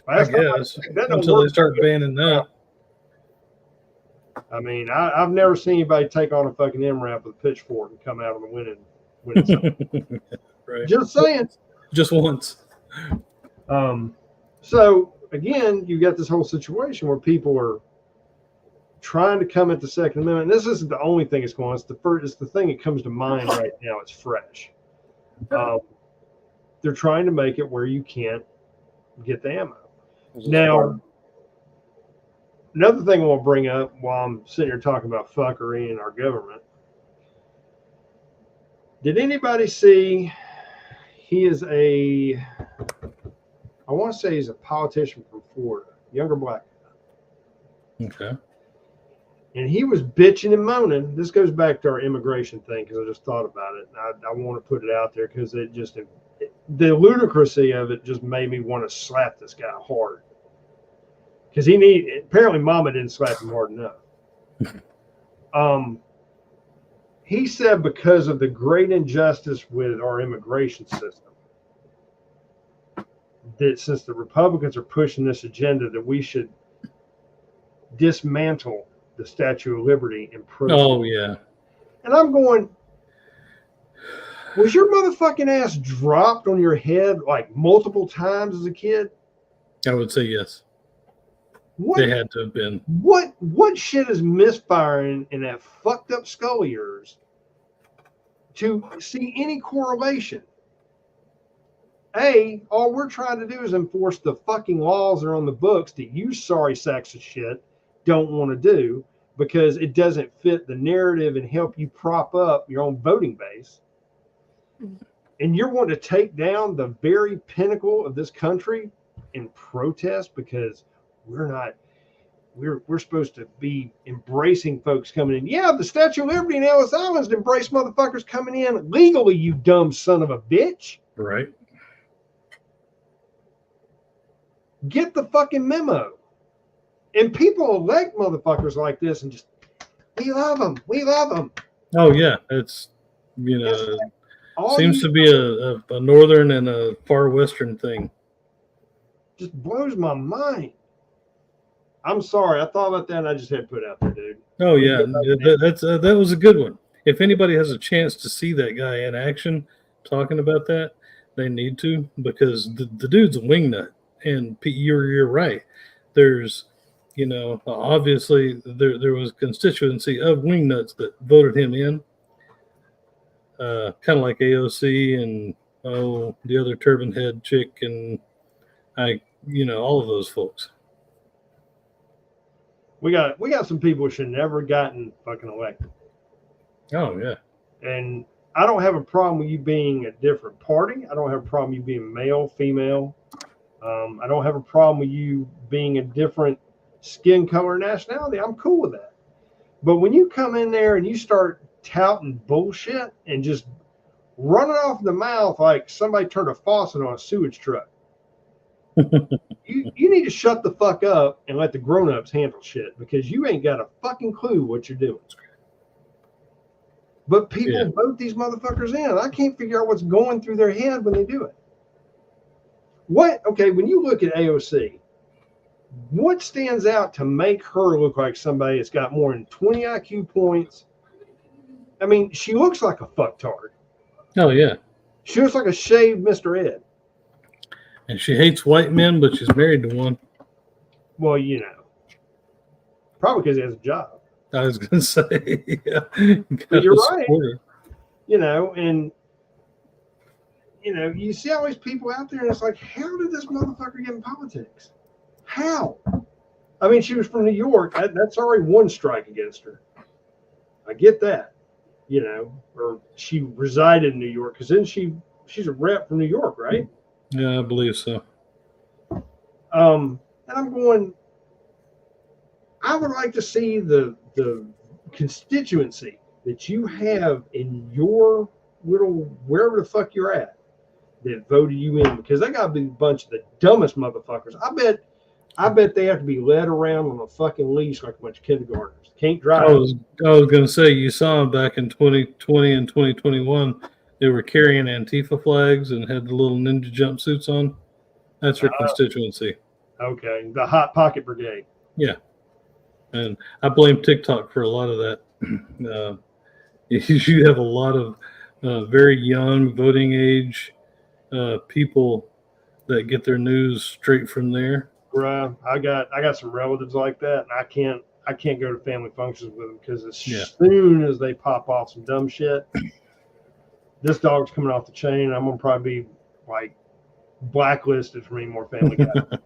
I guess until they start banning that. I mean, I've never seen anybody take on a fucking MRAP with a pitchfork and come out on the winning Right. Just saying. Just once. So again, you got this whole situation where people are trying to come at the Second Amendment. And this isn't the only thing that's going on. It's the thing that comes to mind right now. It's fresh. They're trying to make it where you can't get the ammo. Now, another thing I want to bring up while I'm sitting here talking about fuckery in our government. Did anybody see he is I want to say he's a politician from Florida, younger black guy. Okay. And he was bitching and moaning. This goes back to our immigration thing because I just thought about it. And I want to put it out there because the ludicrousy of it just made me want to slap this guy hard. Because apparently Mama didn't slap him hard enough. He said because of the great injustice with our immigration system, that since the Republicans are pushing this agenda, that we should dismantle the Statue of Liberty and protest. Oh, yeah. And I'm going, was your motherfucking ass dropped on your head like multiple times as a kid? I would say yes. What, they had to have been. What shit is misfiring in that fucked up skull of yours to see any correlation? All we're trying to do is enforce the fucking laws that are on the books that you sorry sacks of shit don't want to do because it doesn't fit the narrative and help you prop up your own voting base. And you're wanting to take down the very pinnacle of this country in protest because we're supposed to be embracing folks coming in. Yeah, the Statue of Liberty in Ellis Island embrace motherfuckers coming in legally, you dumb son of a bitch. Right. Get the fucking memo. And people elect motherfuckers like this and just, we love them. We love them. Oh, yeah. It's, seems to be a northern and a far western thing. Just blows my mind. I'm sorry. I thought about that and I just had to put it out there, dude. Oh, yeah. That was a good one. If anybody has a chance to see that guy in action talking about that, they need to, because the dude's a wingnut. And you're right. There's, obviously there was a constituency of wingnuts that voted him in, kind of like AOC and the other turban head chick and all of those folks. We got some people who should never gotten fucking elected. Oh yeah. And I don't have a problem with you being a different party. I don't have a problem with you being male, female. I don't have a problem with you being a different skin color, nationality. I'm cool with that. But when you come in there and you start touting bullshit and just running off the mouth like somebody turned a faucet on a sewage truck, you need to shut the fuck up and let the grown-ups handle shit because you ain't got a fucking clue what you're doing. But people vote these motherfuckers in. I can't figure out what's going through their head when they do it. When you look at AOC, what stands out to make her look like somebody that's got more than 20 IQ points? I mean, she looks like a fucktard. Oh, yeah. She looks like a shaved Mr. Ed. And she hates white men, but she's married to one. Well, probably because he has a job. I was going to say, yeah. But you're right. And you see all these people out there, and it's like, how did this motherfucker get in politics? How? I mean, she was from New York. That's already one strike against her. I get that. you know, or she resided in New York because then she's a rep from New York, right? Yeah, I believe so. And I'm going, I would like to see the constituency that you have in your little wherever the fuck you're at that voted you in, because they got to be a bunch of the dumbest motherfuckers. I bet they have to be led around on a fucking leash like a bunch of kindergartners. Can't drive. I was going to say, you saw them back in 2020 and 2021. They were carrying Antifa flags and had the little ninja jumpsuits on. That's your constituency. Okay, the Hot Pocket Brigade. Yeah, and I blame TikTok for a lot of that. You have a lot of very young voting age people that get their news straight from there. Bruh, I got some relatives like that, and I can't go to family functions with them because as soon as they pop off some dumb shit, this dog's coming off the chain. I'm gonna probably be like blacklisted from any more family guys.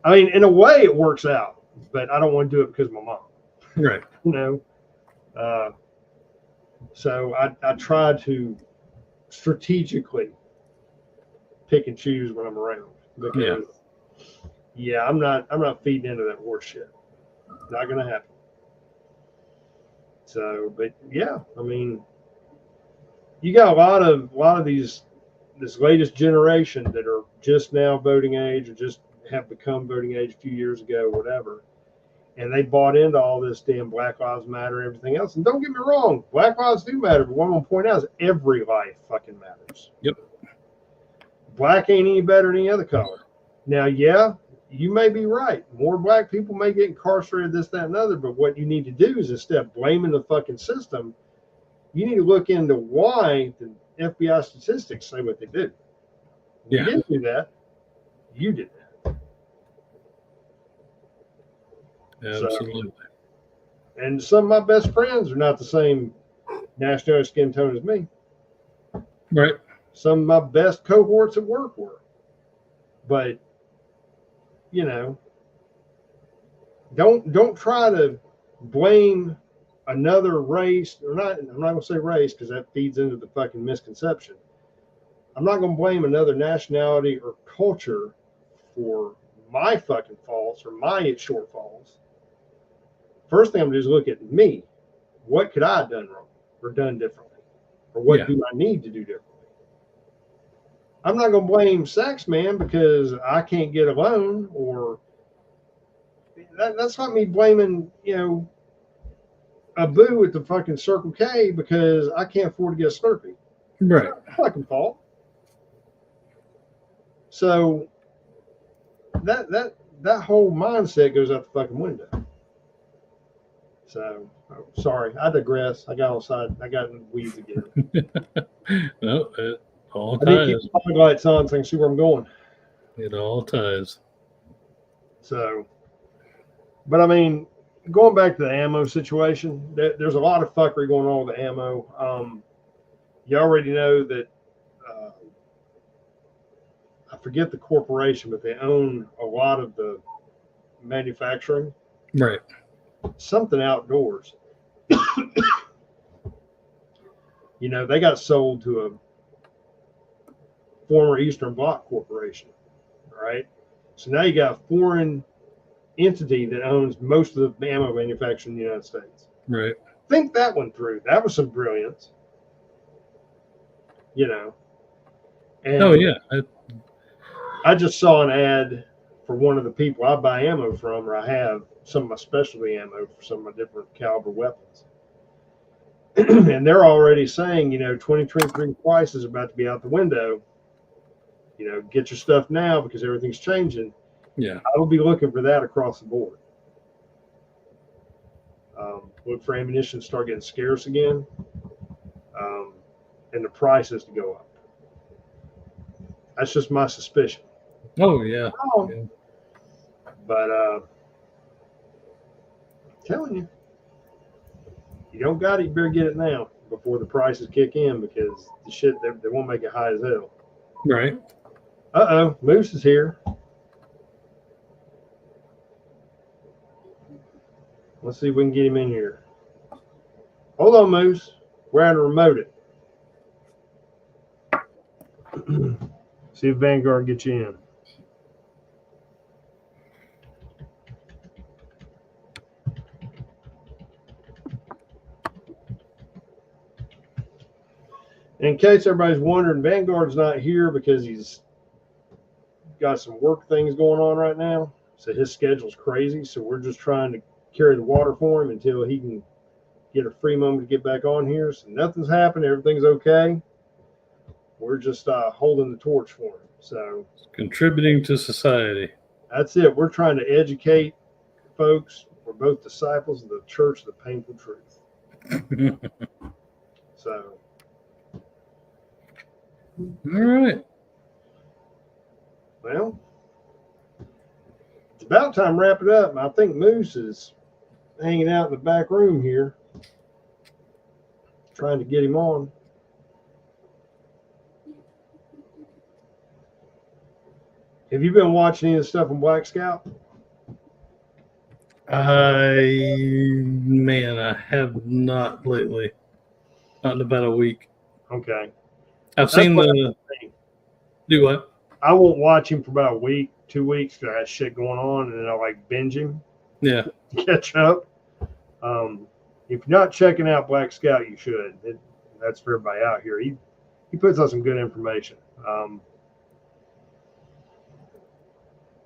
I mean, in a way, it works out, but I don't want to do it because of my mom. Right. You know, so I try to strategically pick and choose when I'm around because I'm not feeding into that horse shit. Not gonna happen. So, but yeah, I mean, you got a lot of this latest generation that are just now voting age or just have become voting age a few years ago, whatever. And they bought into all this damn Black Lives Matter and everything else. And don't get me wrong, Black Lives do matter, but what I'm gonna point out is every life fucking matters. Yep. Black ain't any better than any other color. Now, yeah, you may be right. More black people may get incarcerated, this, that, and other. But what you need to do is, instead of blaming the fucking system, you need to look into why the FBI statistics say what they do. You didn't do that. You did that. Absolutely. So, and some of my best friends are not the same nationality skin tone as me. Right. Some of my best cohorts at work were. But you know, don't try to blame another race or not. I'm not gonna say race because that feeds into the fucking misconception. I'm not gonna blame another nationality or culture for my fucking faults or my shortfalls. First thing I'm gonna do is look at me. What could I have done wrong or done differently? Or what do I need to do differently? I'm not going to blame sex, man, because I can't get a loan, or that's not me blaming, you know, a boo at the fucking Circle K because I can't afford to get a Slurpee. Right. It's not my fucking fault. So that whole mindset goes out the fucking window. So sorry, I digress. I got outside. I got in the weeds again. No, it all I need to ties. keep the lights on so I can see where I'm going. It all ties. So, but I mean, going back to the ammo situation, there's a lot of fuckery going on with the ammo. You already know that I forget the corporation, but they own a lot of the manufacturing. Right. Something Outdoors. You know, they got sold to a former Eastern Bloc corporation, right? So now you got a foreign entity that owns most of the ammo manufacturing in the United States. Right. Think that one through. That was some brilliance. You know. And oh yeah. I just saw an ad for one of the people I buy ammo from, or I have some of my specialty ammo for some of my different caliber weapons. And they're already saying, you know, 2023 price is about to be out the window. You know, get your stuff now because everything's changing. Yeah. I will be looking for that across the board. Look for ammunition to start getting scarce again, and the prices to go up. That's just my suspicion. Oh yeah. Yeah. But I'm telling you, you don't got it, you better get it now before the prices kick in because the shit they won't make it high as hell. Right. Uh-oh, Moose is here. Let's see if we can get him in here. Hold on, Moose. We're out to remote it. See if Vanguard gets you in. In case everybody's wondering, Vanguard's not here because he's got some work things going on right now. So his schedule's crazy. So we're just trying to carry the water for him until he can get a free moment to get back on here. So nothing's happened. Everything's okay. We're just holding the torch for him. So contributing to society. That's it. We're trying to educate folks. We're both disciples of the Church of the Painful Truth. So. All right. Well, it's about time to wrap it up. I think Moose is hanging out in the back room here, trying to get him on. Have you been watching any of the stuff on Black Scout? I have not lately. Not in about a week. Okay. I've seen the. Do what? I won't watch him for about a week, 2 weeks, because I got shit going on, and then I like binge him. Yeah. To catch up. If you're not checking out Black Scout, you should. That's for everybody out here. He puts out some good information.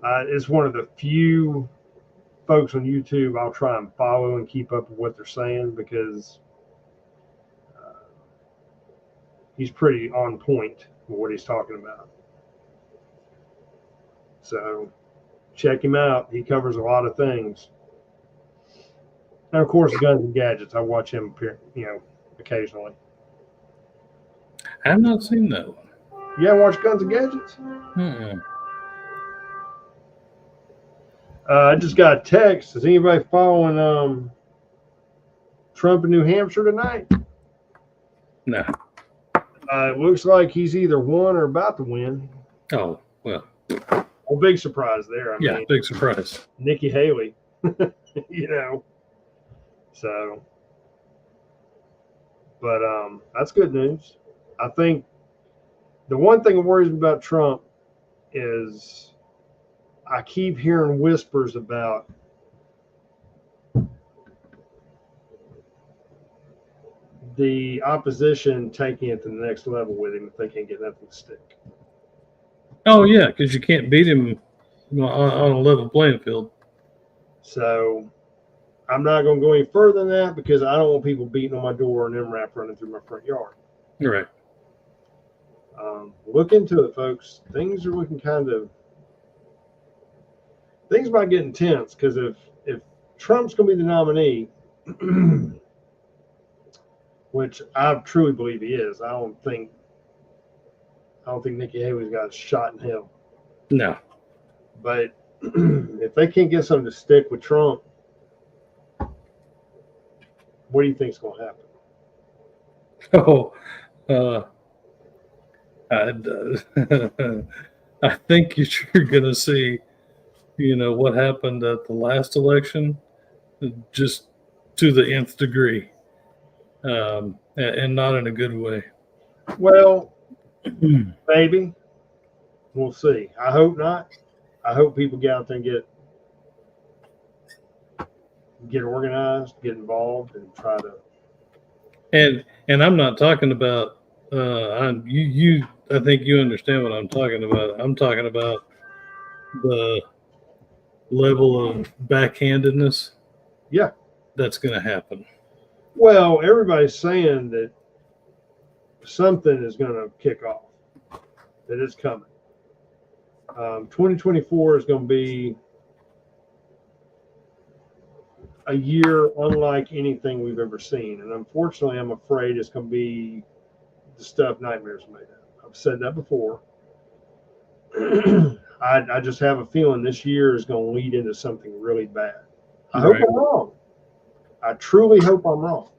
It's one of the few folks on YouTube I'll try and follow and keep up with what they're saying, because he's pretty on point with what he's talking about. So check him out. He covers a lot of things. And of course, Guns and Gadgets. I watch him, occasionally. I have not seen that one. You haven't watched Guns and Gadgets? I just got a text. Is anybody following Trump in New Hampshire tonight? No. It looks like he's either won or about to win. Oh, well. Well, big surprise there. I mean, big surprise. Nikki Haley, So, but that's good news. I think the one thing that worries me about Trump is I keep hearing whispers about the opposition taking it to the next level with him if they can't get nothing to stick. Oh, yeah, because you can't beat him on a level playing field. So I'm not going to go any further than that because I don't want people beating on my door and MRAP running through my front yard. You're right. Look into it, folks. Things are looking things might get intense because if Trump's going to be the nominee, which I truly believe he is, I don't think Nikki Haley's got a shot in hell. No. But if they can't get something to stick with Trump, what do you think is going to happen? I think you're going to see, what happened at the last election, just to the nth degree, and not in a good way. Well, maybe. We'll see. I hope not. I hope people get out there and get organized, get involved, and try to. And I'm not talking about. I think you understand what I'm talking about. I'm talking about the level of backhandedness. Yeah, that's going to happen. Well, everybody's saying that something is going to kick off. That it's coming. 2024 is going to be a year unlike anything we've ever seen. And unfortunately, I'm afraid it's going to be the stuff nightmares made of. I've said that before. I just have a feeling this year is going to lead into something really bad. I hope I'm wrong. I truly hope I'm wrong.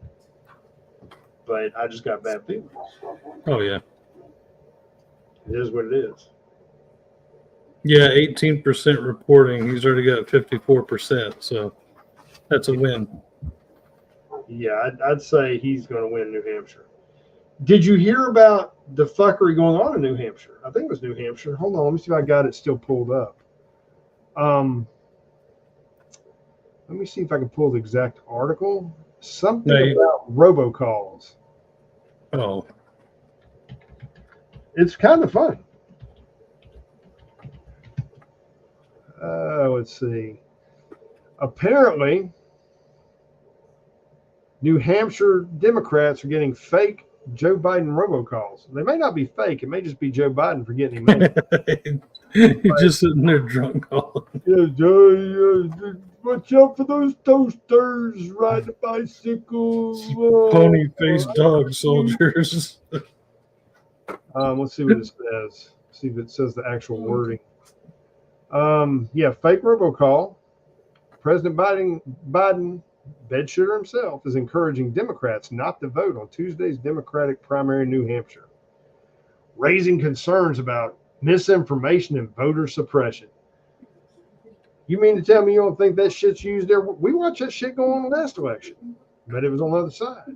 But I just got bad feelings. Oh, yeah. It is what it is. Yeah, 18% reporting. He's already got 54%, so that's a win. Yeah, I'd say he's going to win New Hampshire. Did you hear about the fuckery going on in New Hampshire? I think it was New Hampshire. Hold on, let me see if I got it still pulled up. Let me see if I can pull the exact article. Something about robocalls. Oh. It's kind of fun. Let's see. Apparently, New Hampshire Democrats are getting fake Joe Biden robocalls. They may not be fake. It may just be Joe Biden forgetting he made it. He's just sitting there drunk all. Yeah, Joe, watch out for those toasters riding a bicycle. Pony-faced dog soldiers. Let's see what it says. See if it says the actual wording. Yeah, fake robocall. President Biden, bedshitter himself, is encouraging Democrats not to vote on Tuesday's Democratic primary in New Hampshire, raising concerns about misinformation and voter suppression. You mean to tell me you don't think that shit's used there? We watched that shit go on the last election, but it was on the other side.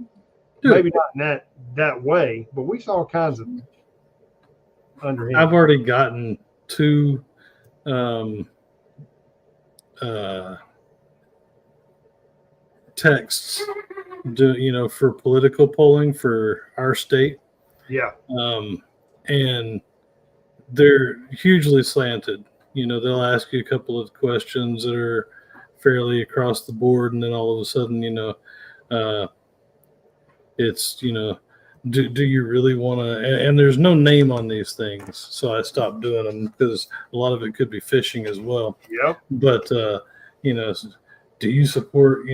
Dude, maybe not in that way, but we saw all kinds of underhand. I've already gotten 2 texts, for political polling for our state. Yeah. And they're hugely slanted. They'll ask you a couple of questions that are fairly across the board, and then all of a sudden, it's, do you really want to, and there's no name on these things. So I stopped doing them because a lot of it could be phishing as well. Yep. But, do you support,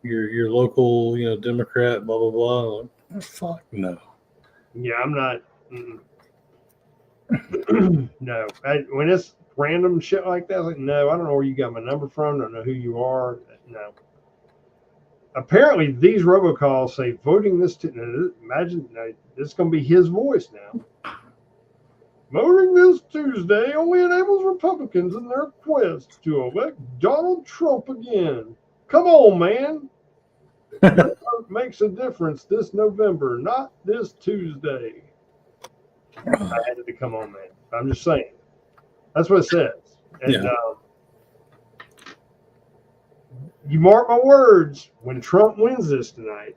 your local, Democrat, blah, blah, blah. Like, oh, fuck no. Yeah, I'm not. No. When it's random shit like that, like, no, I don't know where you got my number from. Don't know who you are. No. Apparently, these robocalls say voting this. Imagine this is going to be his voice now. Voting this Tuesday only enables Republicans in their quest to elect Donald Trump again. Come on, man. Your vote makes a difference this November, not this Tuesday. I had to come on, man. I'm just saying. That's what it says. And you mark my words, when Trump wins this tonight,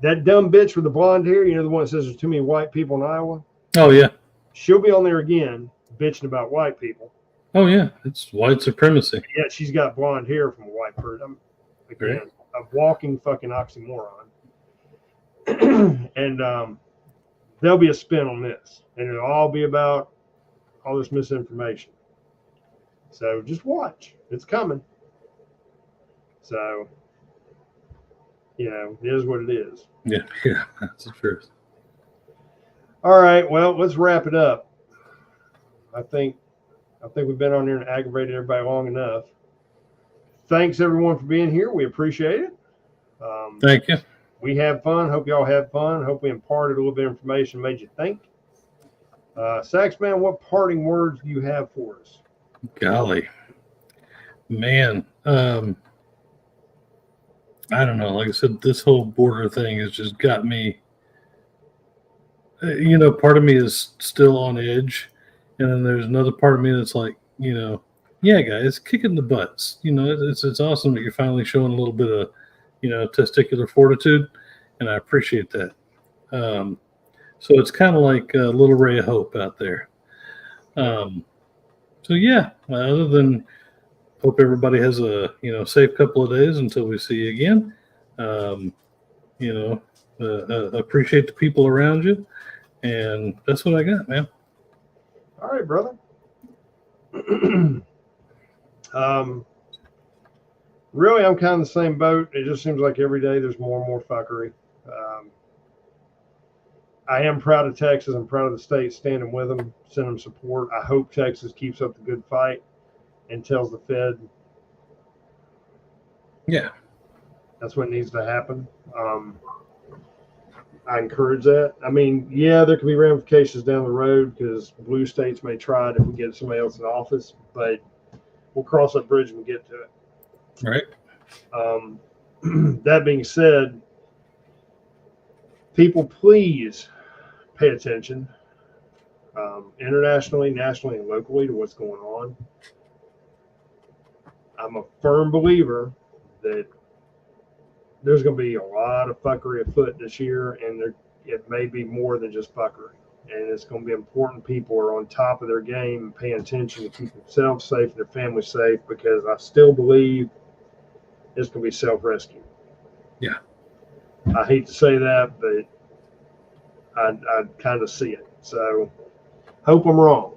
that dumb bitch with the blonde hair, the one that says there's too many white people in Iowa? Oh, yeah. She'll be on there again bitching about white people. Oh, yeah. It's white supremacy. Yeah, she's got blonde hair from a white person. Again, a walking fucking oxymoron. And there'll be a spin on this. And it'll all be about all this misinformation. So just watch. It's coming. So, it is what it is. Yeah, that's the truth. All right, well, let's wrap it up. I think we've been on here and aggravated everybody long enough. Thanks, everyone, for being here. We appreciate it. Thank you. We have fun. Hope y'all had fun. Hope we imparted a little bit of information, made you think. Saxman, what parting words do you have for us? Golly. Man, I don't know. Like I said, this whole border thing has just got me, part of me is still on edge. And then there's another part of me that's like, yeah, guys, kicking the butts. It's awesome that you're finally showing a little bit of, testicular fortitude. And I appreciate that. So it's kind of like a little ray of hope out there. So yeah, other than hope everybody has a, safe couple of days until we see you again. Appreciate the people around you. And that's what I got, man. All right, brother. Really, I'm kind of the same boat. It just seems like every day there's more and more fuckery. I am proud of Texas. I'm proud of the state standing with them, sending them support. I hope Texas keeps up the good fight and tells the Fed. Yeah. That's what needs to happen. I encourage that. I mean, yeah, there could be ramifications down the road because blue states may try it if we get somebody else in office, but we'll cross that bridge when we get to it. Right. that being said, people, please pay attention internationally, nationally, and locally to what's going on. I'm a firm believer that there's going to be a lot of fuckery afoot this year, and it may be more than just fuckery. And it's going to be important people are on top of their game and paying attention to keep themselves safe and their family safe, because I still believe it's going to be self-rescue. Yeah. I hate to say that, but I kind of see it. So hope I'm wrong.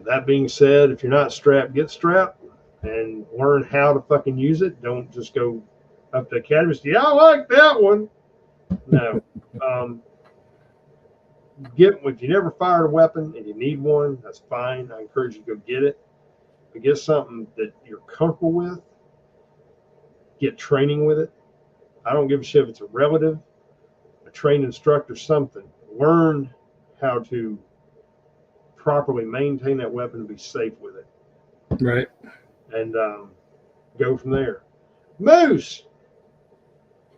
That being said, if you're not strapped, get strapped and learn how to fucking use it. Don't just go up to the academy and say, yeah, I like that one. No. If you never fired a weapon and you need one, that's fine. I encourage you to go get it. But get something that you're comfortable with. Get training with it. I don't give a shit if it's a relative, a trained instructor, something. Learn how to properly maintain that weapon and be safe with it. Right. And go from there. Moose,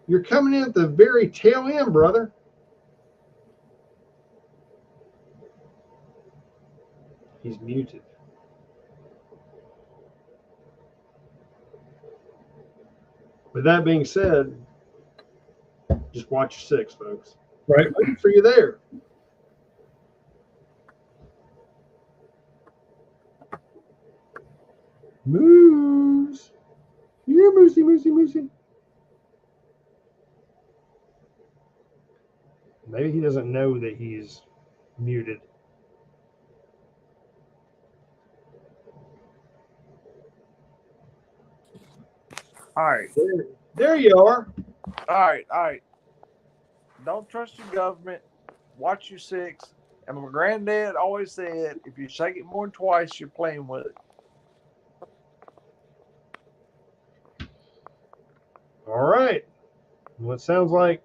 you're coming in at the very tail end, brother. He's muted. With that being said, just watch your six, folks. Right. Waiting for you there. Moose. Yeah, Moosey, Moosey, Moosey. Maybe he doesn't know that he's muted. All right. There you are. All right. Don't trust your government. Watch your six. And my granddad always said, if you shake it more than twice, you're playing with it. All right. Well, it sounds like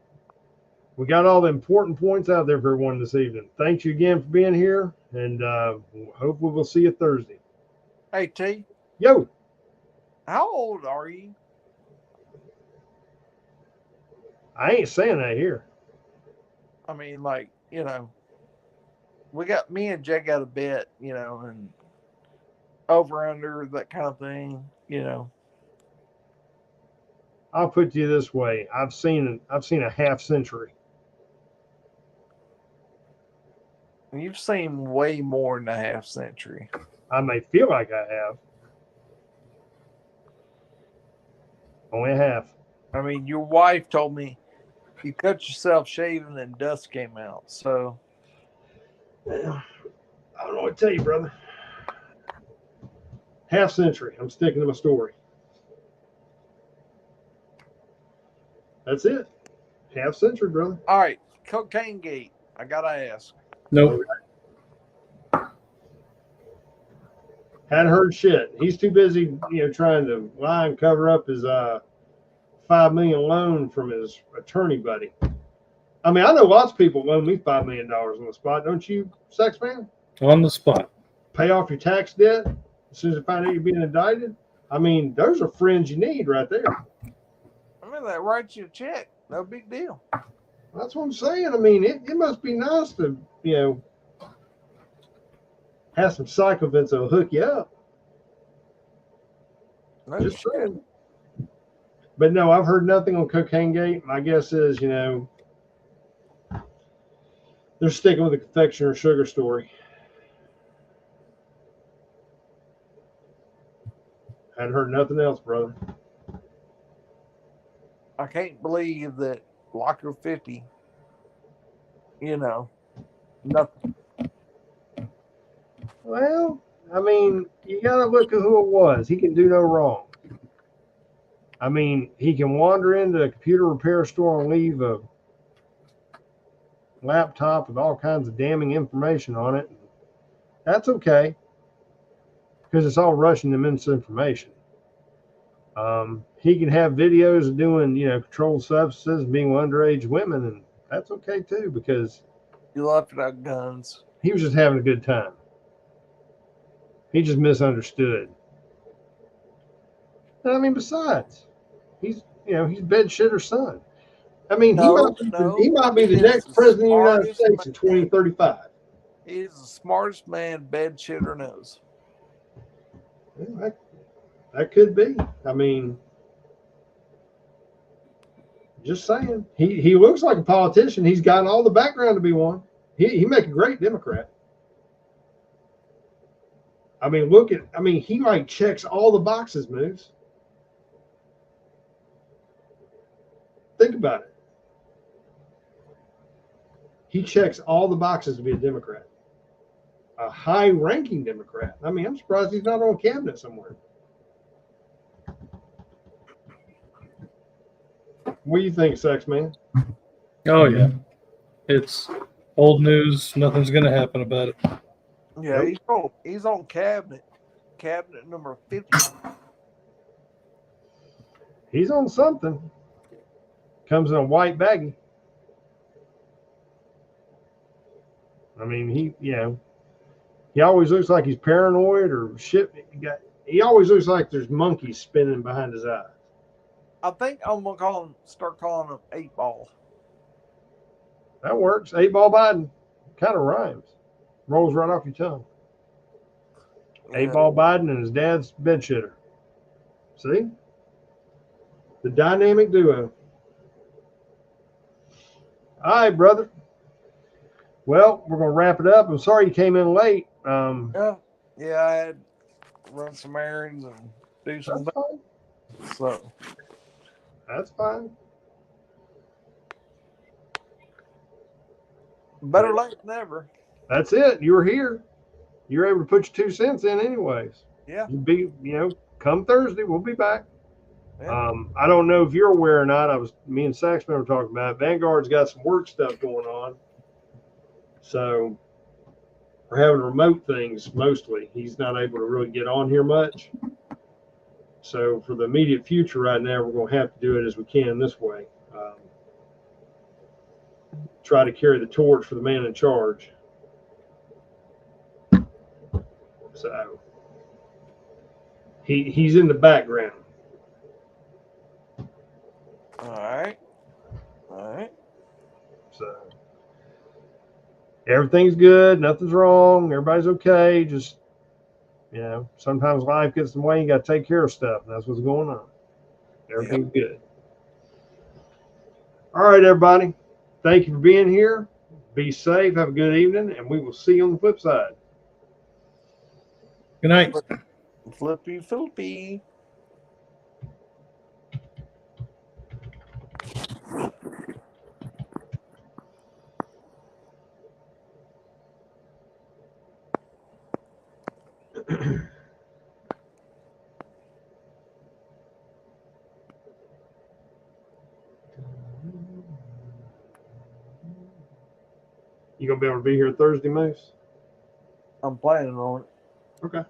we got all the important points out there for everyone this evening. Thanks you again for being here, and hopefully we'll see you Thursday. Hey, T. Yo. How old are you? I ain't saying that here. I mean, like, me and Jay got a bet, and over under that kind of thing, I'll put you this way: I've seen a half century. You've seen way more than a half century. I may feel like I have. Only a half. I mean, your wife told me you cut yourself shaving and dust came out. So I don't know what to tell you, brother. Half century. I'm sticking to my story. That's it. Half century, brother. All right, Cocaine Gate. I gotta ask. Nope. Hadn't heard shit. He's too busy, trying to lie and cover up his $5 million loan from his attorney buddy. I mean, I know lots of people loan me $5 million on the spot, don't you, Sex Man? On the spot. Pay off your tax debt as soon as you find out you're being indicted. I mean, those are friends you need right there. I mean, they write you a check. No big deal. That's what I'm saying. I mean, it must be nice to, have some psychopaths that'll hook you up. No Just shit. saying. But no, I've heard nothing on Cocaine Gate. My guess is, they're sticking with the confectioner sugar story. Hadn't heard nothing else, brother. I can't believe that Locker 50, nothing. Well, I mean, you got to look at who it was. He can do no wrong. I mean, he can wander into a computer repair store and leave a laptop with all kinds of damning information on it. That's okay, because it's all rushing them misinformation. He can have videos of doing, controlled substances, being with underage women, and that's okay too, because You left it out guns. he was just having a good time. He just misunderstood. And I mean, besides, he's he's bed shitter's son. I mean, No, he might be the he is next the president of the United smartest States in man. 2035. He's the smartest man bed shitter knows. Well, that could be. I mean, just saying. He looks like a politician. He's got all the background to be one. He make a great Democrat. I mean, he like checks all the boxes, Moose. Think about it. He checks all the boxes to be a Democrat. A high-ranking Democrat. I mean, I'm surprised he's not on cabinet somewhere. What do you think, Sex Man? Oh yeah, it's old news. Nothing's gonna happen about it. Yeah, Nope. he's on cabinet number 50. He's on something. Comes in a white baggie. I mean, he always looks like he's paranoid or shit. He always looks like there's monkeys spinning behind his eyes. I think I'm gonna start calling him 8-Ball. That works. 8-Ball Biden. Kind of rhymes. Rolls right off your tongue. Yeah. 8-Ball Biden and his dad's bed shitter. See? The dynamic duo. All right, brother. Well, we're going to wrap it up. I'm sorry you came in late. Yeah, I had to run some errands and do some That's fine. things. So That's fine. better late than never. That's it. You were here. You're able to put your 2 cents in anyways. Yeah. Come Thursday, we'll be back. Yeah. I don't know if you're aware or not. Me and Saxman were talking about it. Vanguard's got some work stuff going on. So we're having remote things mostly. He's not able to really get on here much. So for the immediate future right now, we're going to have to do it as we can this way. Try to carry the torch for the man in charge. So he's in the background. All right. So everything's good. Nothing's wrong. Everybody's okay. Just, sometimes life gets in the way. You got to take care of stuff. And that's what's going on. Everything's good. All right, everybody. Thank you for being here. Be safe. Have a good evening. And we will see you on the flip side. Good night. Flippy Philippine. You going to be able to be here Thursday, Moose? I'm planning on it. Okay.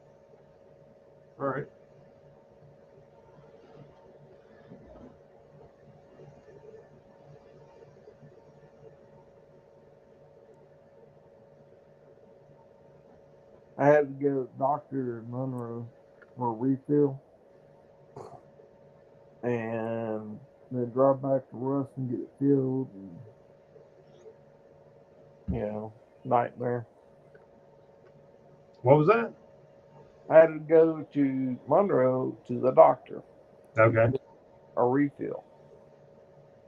All right. I had to go to Dr. Monroe for a refill and then drive back to Russ and get it filled. And, nightmare. What was that? I had to go to Monroe to the doctor. Okay. A refill.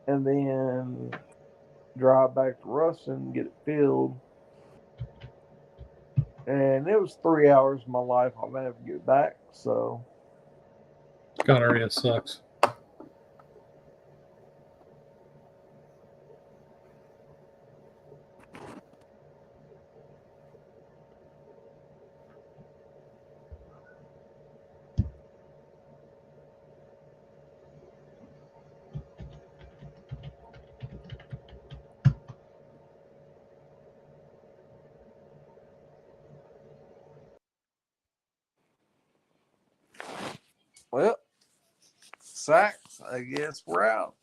And then drive back to Ruston and get it filled. And it was 3 hours of my life I'll never get back. So Gonorrhea sucks. well, Sax, I guess we're out.